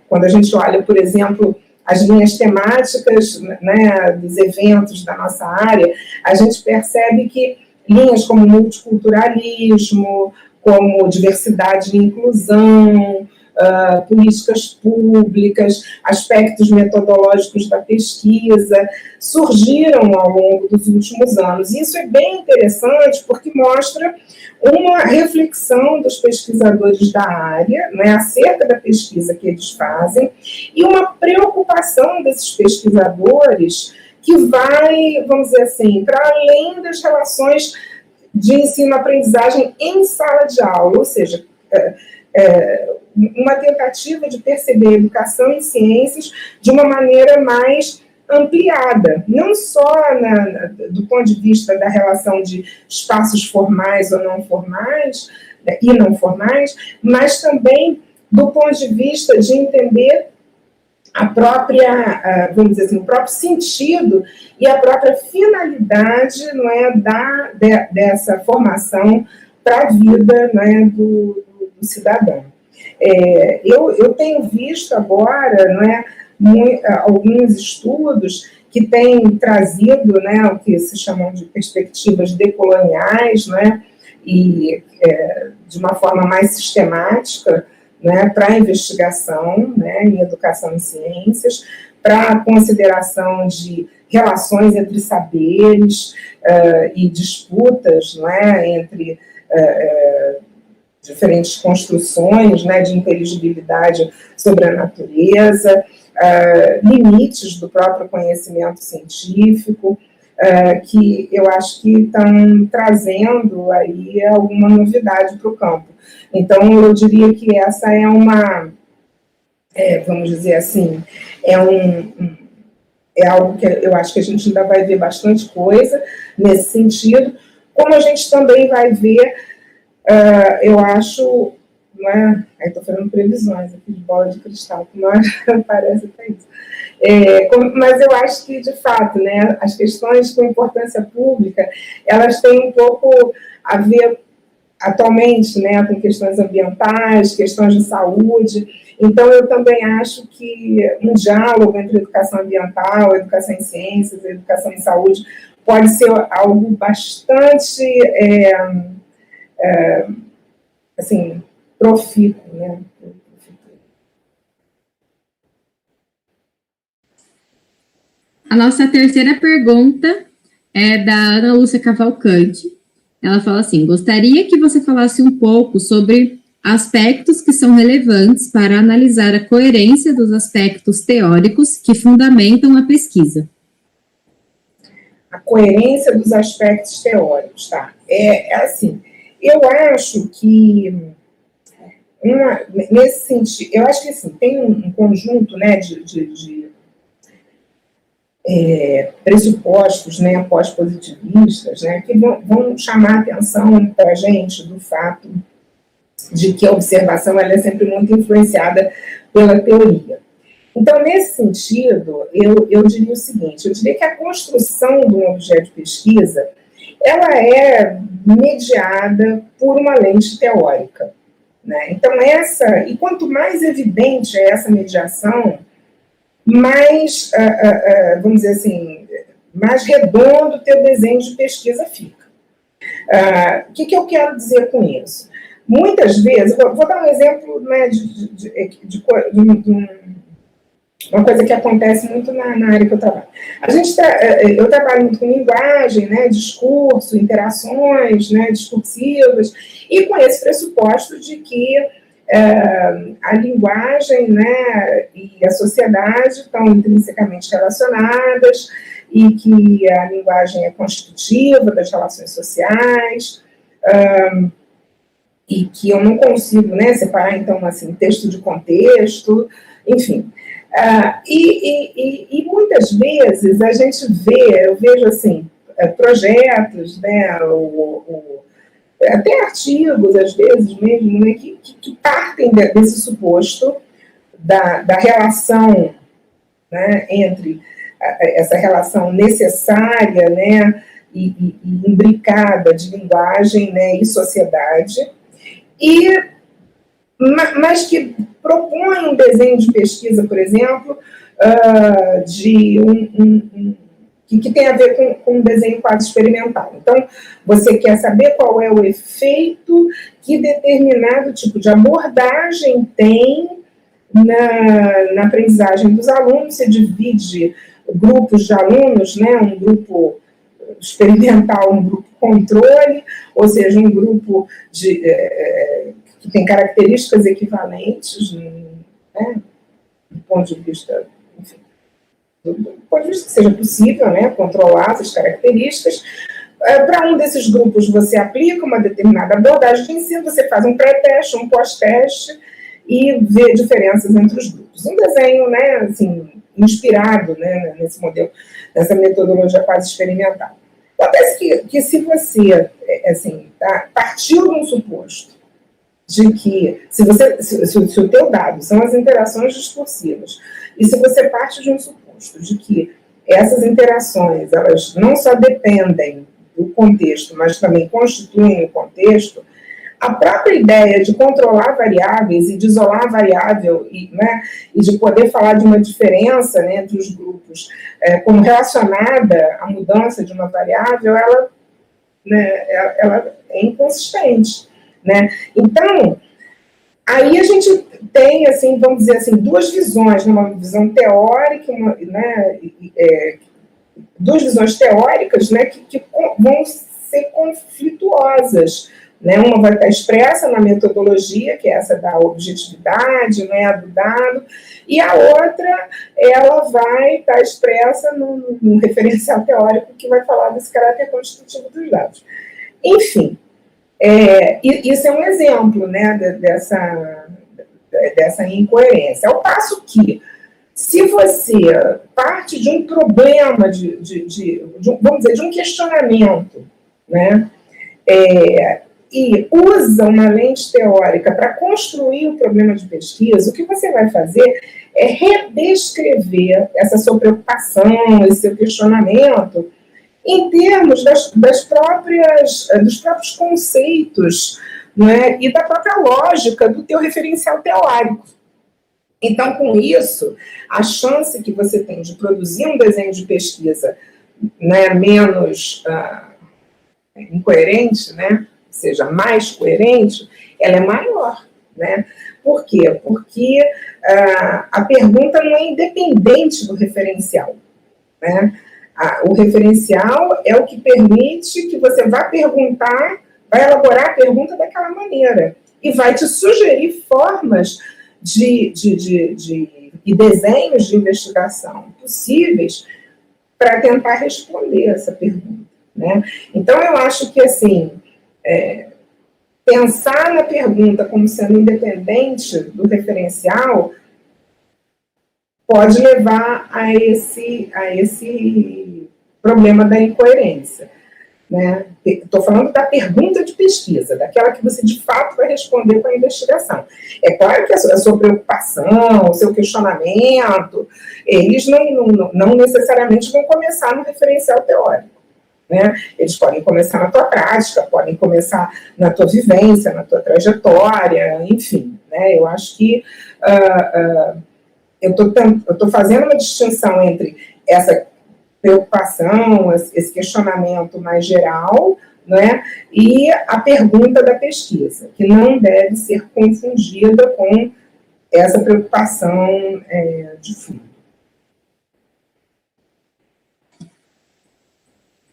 quando a gente olha, por exemplo, as linhas temáticas, né, dos eventos da nossa área, a gente percebe que linhas como multiculturalismo, como diversidade e inclusão, políticas públicas, aspectos metodológicos da pesquisa, surgiram ao longo dos últimos anos. Isso é bem interessante porque mostra uma reflexão dos pesquisadores da área, né, acerca da pesquisa que eles fazem, e uma preocupação desses pesquisadores que vai, vamos dizer assim, para além das relações de ensino-aprendizagem em sala de aula, ou seja, uma tentativa de perceber a educação em ciências de uma maneira mais ampliada, não só do ponto de vista da relação de espaços formais ou não formais, e não formais, mas também do ponto de vista de entender a própria, vamos dizer assim, o próprio sentido e a própria finalidade, não é, dessa formação para a vida, não é, do cidadão. Eu tenho visto agora, não é, alguns estudos que têm trazido, né, o que se chamam de perspectivas decoloniais, né, e de uma forma mais sistemática, né, para a investigação, né, em educação e ciências, para a consideração de relações entre saberes e disputas, não é, entre diferentes construções, né, de inteligibilidade sobre a natureza, limites do próprio conhecimento científico, que eu acho que estão trazendo aí alguma novidade para o campo. Então, eu diria que essa é uma, vamos dizer assim, é algo que eu acho que a gente ainda vai ver bastante coisa nesse sentido, como a gente também vai ver, eu acho, não é? Aí estou fazendo previsões aqui de bola de cristal, que não parece até isso. Mas eu acho que, de fato, né, as questões com importância pública, elas têm um pouco a ver, atualmente, né, com questões ambientais, questões de saúde. Então, eu também acho que um diálogo entre educação ambiental, educação em ciências, educação em saúde, pode ser algo bastante, assim, profícuo, né? A nossa terceira pergunta é da Ana Lúcia Cavalcante. Ela fala assim: gostaria que você falasse um pouco sobre aspectos que são relevantes para analisar a coerência dos aspectos teóricos que fundamentam a pesquisa. A coerência dos aspectos teóricos, tá? Assim, eu acho que, nesse sentido, eu acho que assim, tem um conjunto, né, de pressupostos, né, pós-positivistas, né, que vão chamar a atenção para a gente do fato de que a observação ela é sempre muito influenciada pela teoria. Então, nesse sentido, eu diria o seguinte, eu diria que a construção de um objeto de pesquisa, ela é mediada por uma lente teórica, né? Então, e quanto mais evidente é essa mediação, mais, vamos dizer assim, mais redondo o teu desenho de pesquisa fica. O que eu quero dizer com isso? muitas vezes, vou dar um exemplo, né, de uma coisa que acontece muito na área que eu trabalho. Eu trabalho muito com linguagem, né, discurso, interações, né, discursivas, e com esse pressuposto de que a linguagem, né, e a sociedade estão intrinsecamente relacionadas e que a linguagem é constitutiva das relações sociais, e que eu não consigo, né, separar, então, assim, texto de contexto, enfim. E muitas vezes a gente eu vejo, assim, projetos, né, até artigos, às vezes mesmo, né, que partem desse suposto da relação, né, entre essa relação necessária, né, e imbricada de linguagem, né, e sociedade, mas que propõe um desenho de pesquisa, por exemplo, que tem a ver com um desenho quase experimental. Então, você quer saber qual é o efeito que determinado tipo de abordagem tem na aprendizagem dos alunos. Você divide grupos de alunos, né, um grupo experimental, um grupo controle, ou seja, um grupo que tem características equivalentes, né, do ponto de vista, enfim, do ponto de vista que seja possível, né, controlar essas características. Para um desses grupos, você aplica uma determinada abordagem de ensino, você faz um pré-teste, um pós-teste, e vê diferenças entre os grupos. Um desenho, né, assim, inspirado, né, nesse modelo, nessa metodologia quase experimental. Acontece que se você, assim, partiu de um suposto de que, se o teu dado são as interações discursivas, e se você parte de um suposto de que essas interações, elas não só dependem do contexto, mas também constituem o contexto, a própria ideia de controlar variáveis e de isolar a variável, né, e de poder falar de uma diferença, né, entre os grupos como relacionada à mudança de uma variável, ela é inconsistente, né? Então, aí a gente tem, assim, vamos dizer assim, duas visões, né, uma visão teórica, né, duas visões teóricas, né, que vão ser conflituosas. Né? Uma vai estar expressa na metodologia, que é essa da objetividade, né, do dado, e a outra, ela vai estar expressa num referencial teórico que vai falar desse caráter constitutivo dos dados. Enfim, isso é um exemplo, né, dessa incoerência. Ao passo que, se você parte de um problema, vamos dizer, de um questionamento, né, e usa uma lente teórica para construir o problema de pesquisa, o que você vai fazer é redescrever essa sua preocupação, esse seu questionamento, em termos dos próprios conceitos, né, e da própria lógica do teu referencial teórico. Então, com isso, a chance que você tem de produzir um desenho de pesquisa, né, menos incoerente, né, seja mais coerente, ela é maior, né? Por quê? Porque a pergunta não é independente do referencial, né? O referencial é o que permite que você vá perguntar, vai elaborar a pergunta daquela maneira e vai te sugerir formas e desenhos de investigação possíveis para tentar responder essa pergunta, né? Então, eu acho que, assim, pensar na pergunta como sendo independente do referencial pode levar a esse problema da incoerência, né? Estou falando da pergunta de pesquisa, daquela que você de fato vai responder com a investigação. É claro que a sua preocupação, o seu questionamento, eles não necessariamente vão começar no referencial teórico. Né? Eles podem começar na tua prática, podem começar na tua vivência, na tua trajetória, enfim. Né? Eu acho que eu estou fazendo uma distinção entre essa preocupação, esse questionamento mais geral, né? E a pergunta da pesquisa, que não deve ser confundida com essa preocupação de fundo.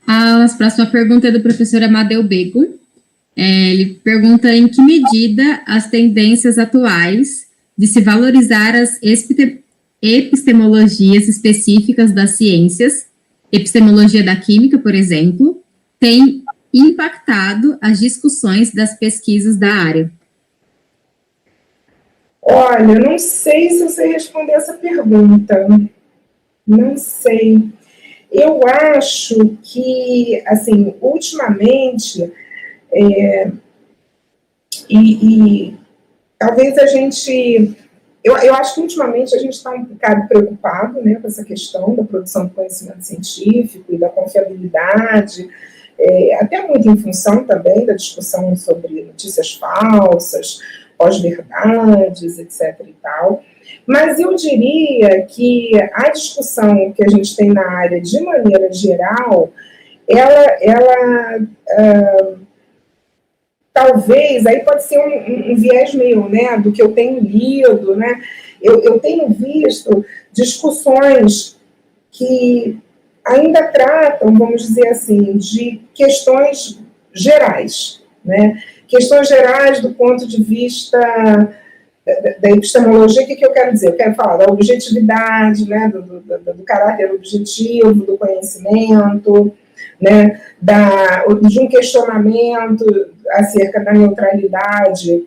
A próxima pergunta é do professor Amadeu Bego. Ele pergunta em que medida as tendências atuais de se valorizar as epistemologias específicas das ciências, epistemologia da química, por exemplo, têm impactado as discussões das pesquisas da área. Olha, eu não sei se eu sei responder essa pergunta. Não sei. Eu acho que, assim, ultimamente, talvez a gente... Eu acho que, ultimamente, a gente está um bocado preocupado, né, com essa questão da produção do conhecimento científico e da confiabilidade, até muito em função também da discussão sobre notícias falsas, pós-verdades, etc. e tal. Mas eu diria que a discussão que a gente tem na área, de maneira geral, ela talvez, aí pode ser um viés meu, né, do que eu tenho lido, né, eu tenho visto discussões que ainda tratam, vamos dizer assim, de questões gerais, né, questões gerais do ponto de vista da epistemologia. O que eu quero dizer? Eu quero falar da objetividade, né, do caráter objetivo do conhecimento, né, de um questionamento acerca da neutralidade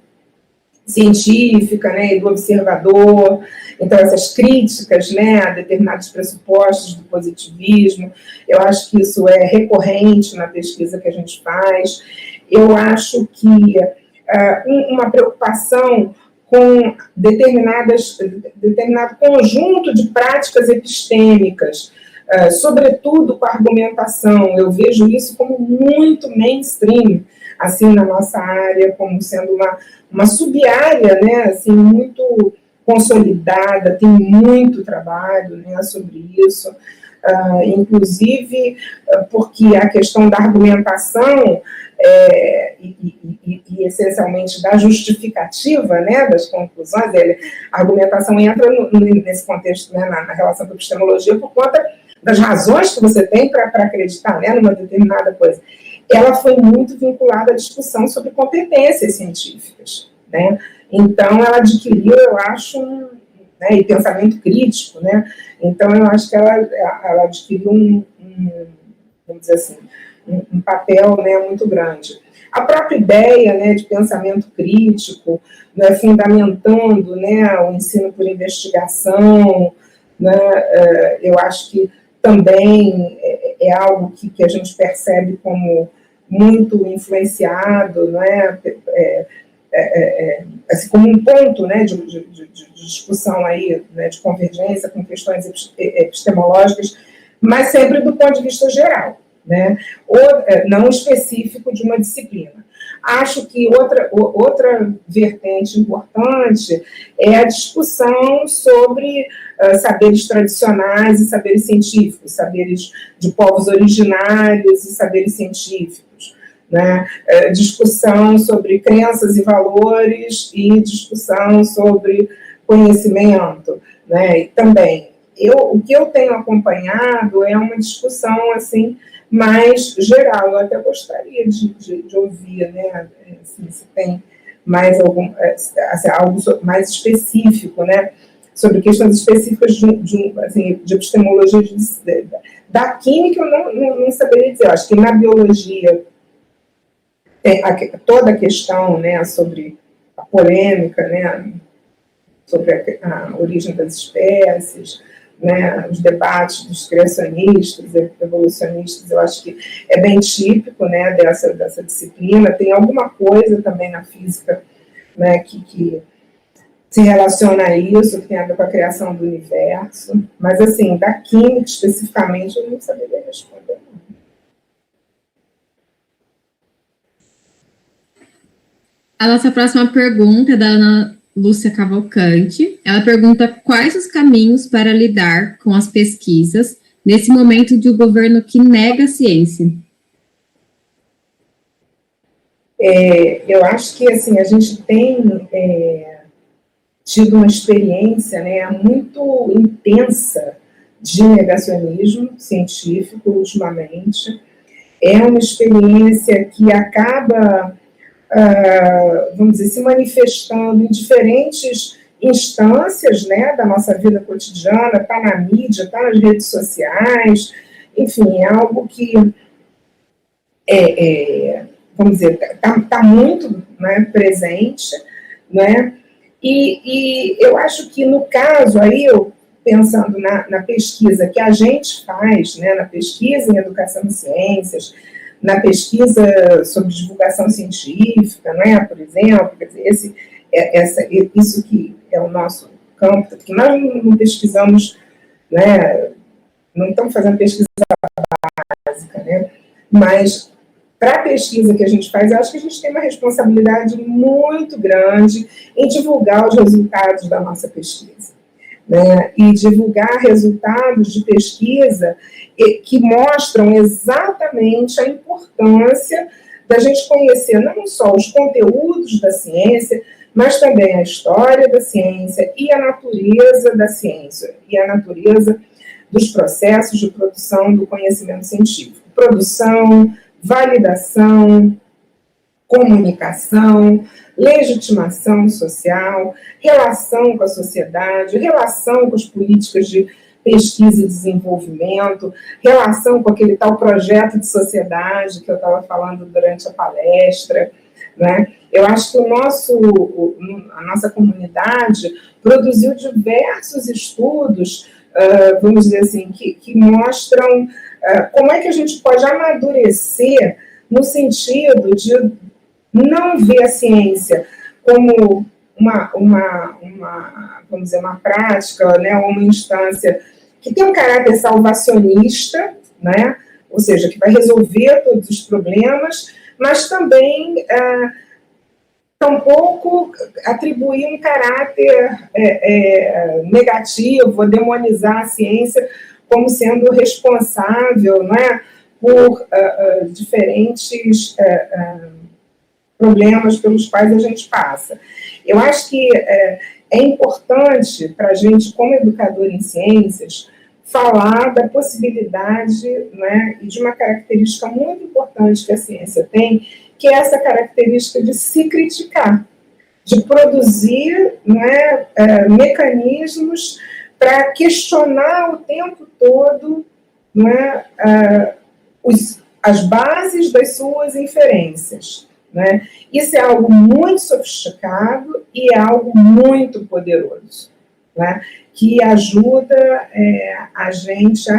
científica, né, e do observador. Então, essas críticas, né, a determinados pressupostos do positivismo, eu acho que isso é recorrente na pesquisa que a gente faz. Eu acho que uma preocupação com determinado conjunto de práticas epistêmicas, sobretudo com a argumentação. Eu vejo isso como muito mainstream, assim, na nossa área, como sendo uma sub-área, né, assim, muito consolidada, tem muito trabalho, né, sobre isso, inclusive porque a questão da argumentação e essencialmente da justificativa, né, das conclusões, a argumentação entra nesse contexto, né, na relação com a epistemologia, por conta das razões que você tem para acreditar, né, numa determinada coisa. Ela foi muito vinculada à discussão sobre competências científicas, né? Então, ela adquiriu, eu acho, né, e pensamento crítico, né? Então, eu acho que ela adquiriu vamos dizer assim, um papel, né, muito grande. A própria ideia, né, de pensamento crítico, né, fundamentando, né, o ensino por investigação, né, eu acho que também é algo que a gente percebe como muito influenciado, né, assim, como um ponto, né, de discussão aí, né, de convergência com questões epistemológicas, mas sempre do ponto de vista geral, né, não específico de uma disciplina. Acho que outra vertente importante é a discussão sobre saberes tradicionais e saberes científicos, saberes de povos originários e saberes científicos, né? Discussão sobre crenças e valores e discussão sobre conhecimento, né? E também, o que eu tenho acompanhado é uma discussão, assim, mais geral. Eu até gostaria de ouvir, né, assim, se tem mais algo mais específico, né, sobre questões específicas de epistemologia da química. Eu não saberia dizer. Eu acho que na biologia tem toda a questão, né, sobre a polêmica, né, sobre a origem das espécies, né, os debates dos criacionistas, evolucionistas. Eu acho que é bem típico, né, dessa disciplina. Tem alguma coisa também na física, né, que se relaciona a isso, que tem a ver com a criação do universo, mas, assim, da química especificamente, eu não saberia responder. A nossa próxima pergunta é da Ana Lúcia Cavalcante. Ela pergunta quais os caminhos para lidar com as pesquisas nesse momento de um governo que nega a ciência. Eu acho que, assim, a gente tem tido uma experiência, né, muito intensa de negacionismo científico ultimamente. É uma experiência que acaba, vamos dizer, se manifestando em diferentes instâncias, né, da nossa vida cotidiana, está na mídia, está nas redes sociais, enfim, é algo que, vamos dizer, está muito, né, presente, né, e eu acho que no caso aí, eu pensando na pesquisa que a gente faz, né, na pesquisa em educação e ciências, na pesquisa sobre divulgação científica, né, por exemplo, quer dizer, isso que é o nosso campo, porque nós não pesquisamos, né, não estamos fazendo pesquisa básica, né, mas para a pesquisa que a gente faz, eu acho que a gente tem uma responsabilidade muito grande em divulgar os resultados da nossa pesquisa, né, e divulgar resultados de pesquisa que mostram exatamente a importância da gente conhecer não só os conteúdos da ciência, mas também a história da ciência e a natureza da ciência, e a natureza dos processos de produção do conhecimento científico. Produção, validação, comunicação, legitimação social, relação com a sociedade, relação com as políticas de pesquisa e desenvolvimento, relação com aquele tal projeto de sociedade que eu estava falando durante a palestra, né? Eu acho que a nossa comunidade produziu diversos estudos, vamos dizer assim, que mostram como é que a gente pode amadurecer no sentido de não ver a ciência como vamos dizer, uma prática, né, uma instância que tem um caráter salvacionista, né, ou seja, que vai resolver todos os problemas, mas também tampouco atribuir um caráter negativo, demonizar a ciência como sendo responsável, né, por diferentes problemas pelos quais a gente passa. Eu acho que é importante para a gente, como educador em ciências, falar da possibilidade, né, e de uma característica muito importante que a ciência tem, que é essa característica de se criticar, de produzir, né, mecanismos para questionar o tempo todo, né, as bases das suas inferências, né? Isso é algo muito sofisticado e é algo muito poderoso, né? Que ajuda a gente a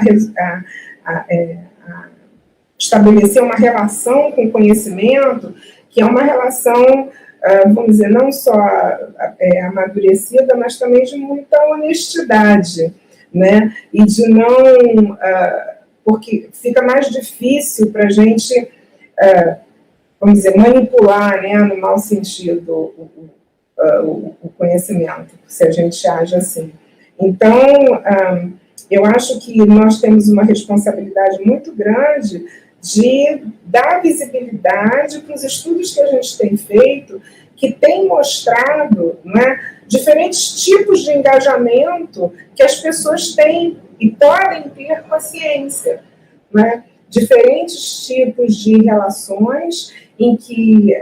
estabelecer uma relação com o conhecimento, que é uma relação, vamos dizer, não só amadurecida, mas também de muita honestidade, né? E de não... porque fica mais difícil para a gente, vamos dizer, manipular, né, no mau sentido, o conhecimento, se a gente age assim. Então, eu acho que nós temos uma responsabilidade muito grande de dar visibilidade para os estudos que a gente tem feito, que tem mostrado, né, diferentes tipos de engajamento que as pessoas têm e podem ter com a ciência, né? Diferentes tipos de relações em que,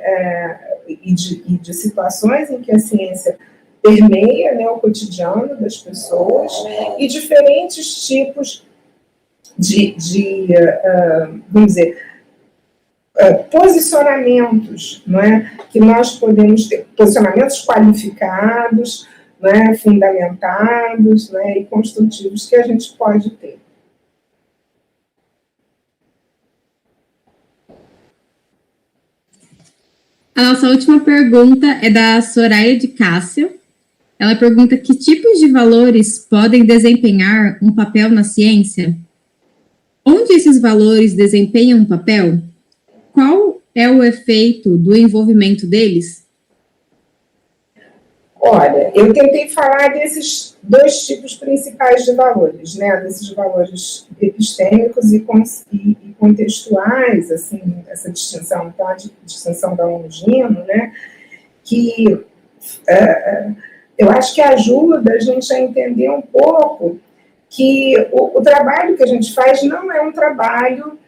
e de situações em que a ciência permeia, né, o cotidiano das pessoas, e diferentes tipos vamos dizer, posicionamentos, não é? Que nós podemos ter, posicionamentos qualificados, né, fundamentados, né, e construtivos que a gente pode ter. A nossa última pergunta é da Soraya de Cássia. Ela pergunta que tipos de valores podem desempenhar um papel na ciência? Onde esses valores desempenham um papel? Qual é o efeito do envolvimento deles? Olha, eu tentei falar desses dois tipos principais de valores, né? Desses valores epistêmicos e contextuais, assim, essa distinção, então a distinção da ONU-GINO, né, que eu acho que ajuda a gente a entender um pouco que o trabalho que a gente faz não é um trabalho,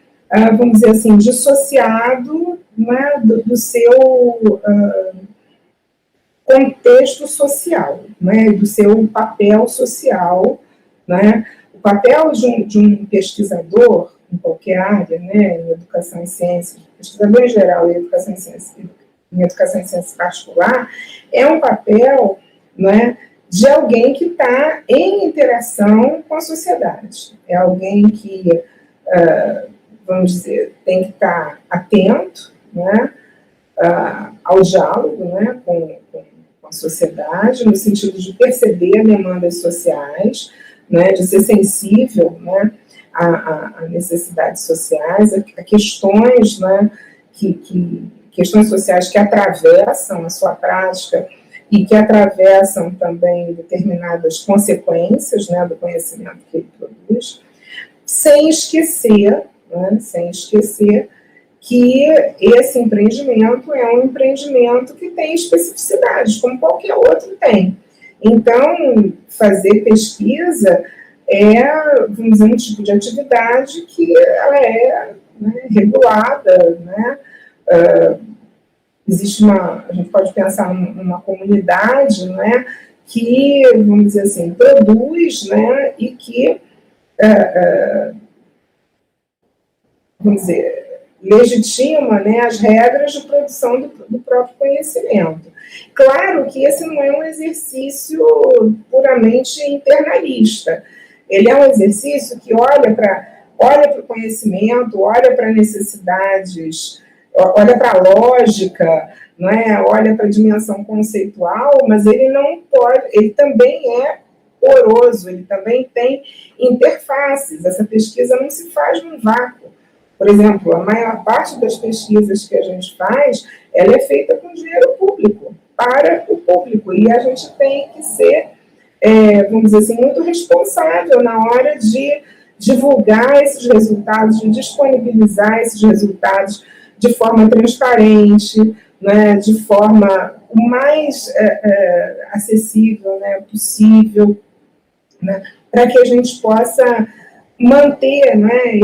vamos dizer assim, dissociado, né, do seu contexto social, né, do seu papel social, né. O papel de um pesquisador em qualquer área, né, em educação e ciências, pesquisador em geral em educação e ciência particular, é um papel, né, de alguém que está em interação com a sociedade. É alguém que, vamos dizer, tem que estar atento, né, ao diálogo, né, com a sociedade, no sentido de perceber demandas sociais, né, de ser sensível, né, a necessidades sociais, a questões, né, questões sociais que atravessam a sua prática e que atravessam também determinadas consequências, né, do conhecimento que ele produz, sem esquecer que esse empreendimento é um empreendimento que tem especificidades, como qualquer outro tem. Então, fazer pesquisa vamos dizer, um tipo de atividade que ela é, né, regulada, né? Existe a gente pode pensar numa comunidade, né, que, vamos dizer assim, produz, né, e que, vamos dizer, legitima, né, as regras de produção do próprio conhecimento. Claro que esse não é um exercício puramente internalista. Ele é um exercício que olha para o conhecimento, olha para necessidades, olha para a lógica, não é? Olha para a dimensão conceitual, mas ele não pode, ele também é poroso, ele também tem interfaces. Essa pesquisa não se faz num vácuo. Por exemplo, a maior parte das pesquisas que a gente faz, ela é feita com dinheiro público, para o público, e a gente tem que ser, vamos dizer assim, muito responsável na hora de divulgar esses resultados, de disponibilizar esses resultados de forma transparente, né, de forma o mais acessível, né, possível, né, para que a gente possa manter, né,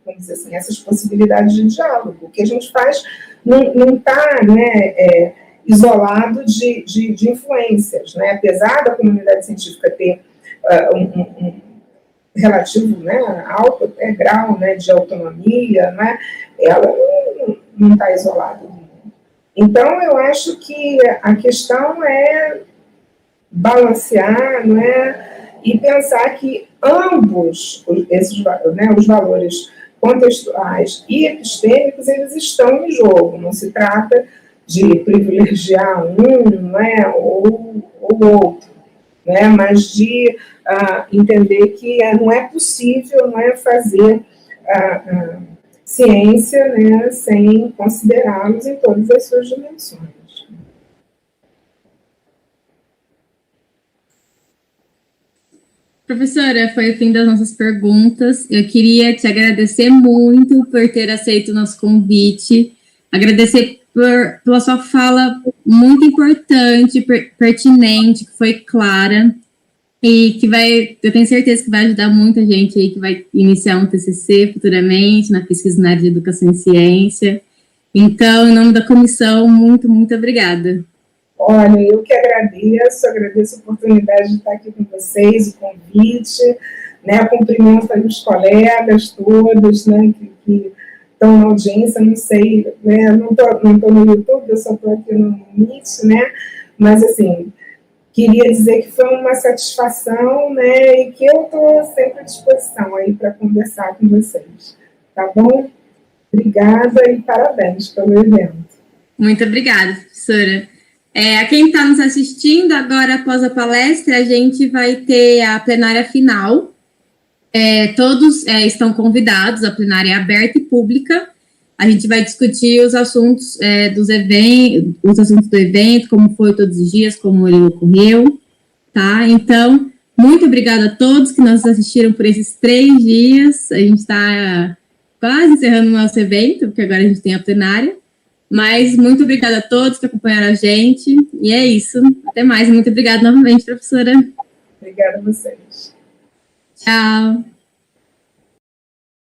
vamos dizer assim, essas possibilidades de diálogo. O que a gente faz não está, né, isolado de influências, né, apesar da comunidade científica ter um relativo, né, alto grau, né, de autonomia, né, ela não está isolada. Então, eu acho que a questão é balancear, né, e pensar que ambos os valores contextuais e epistêmicos, eles estão em jogo. Não se trata de privilegiar um, né, ou outro, né, mas de entender que não é possível, né, fazer ciência, né, sem considerá-los em todas as suas dimensões. Professora, foi o fim das nossas perguntas. Eu queria te agradecer muito por ter aceito o nosso convite, agradecer pela sua fala muito importante, pertinente, que foi clara, e que eu tenho certeza que vai ajudar muita gente aí que vai iniciar um TCC futuramente, na pesquisa na área de educação e ciência. Então, em nome da comissão, muito, muito obrigada. Olha, eu que agradeço a oportunidade de estar aqui com vocês, o convite, né, cumprimento os colegas todos, né, que estão na audiência, não sei, né, não estou no YouTube, eu só estou aqui no Meet, né, mas, assim, queria dizer que foi uma satisfação, né, e que eu estou sempre à disposição aí para conversar com vocês, tá bom? Obrigada e parabéns pelo evento. Muito obrigada, professora. A quem está nos assistindo, agora após a palestra, a gente vai ter a plenária final. Todos estão convidados, a plenária é aberta e pública. A gente vai discutir os assuntos os assuntos do evento, como foi todos os dias, como ele ocorreu, tá? Então, muito obrigada a todos que nos assistiram por esses 3 dias. A gente está quase encerrando o nosso evento, porque agora a gente tem a plenária. Mas muito obrigada a todos que acompanharam a gente. E é isso. Até mais. Muito obrigada novamente, professora. Obrigada a vocês. Tchau.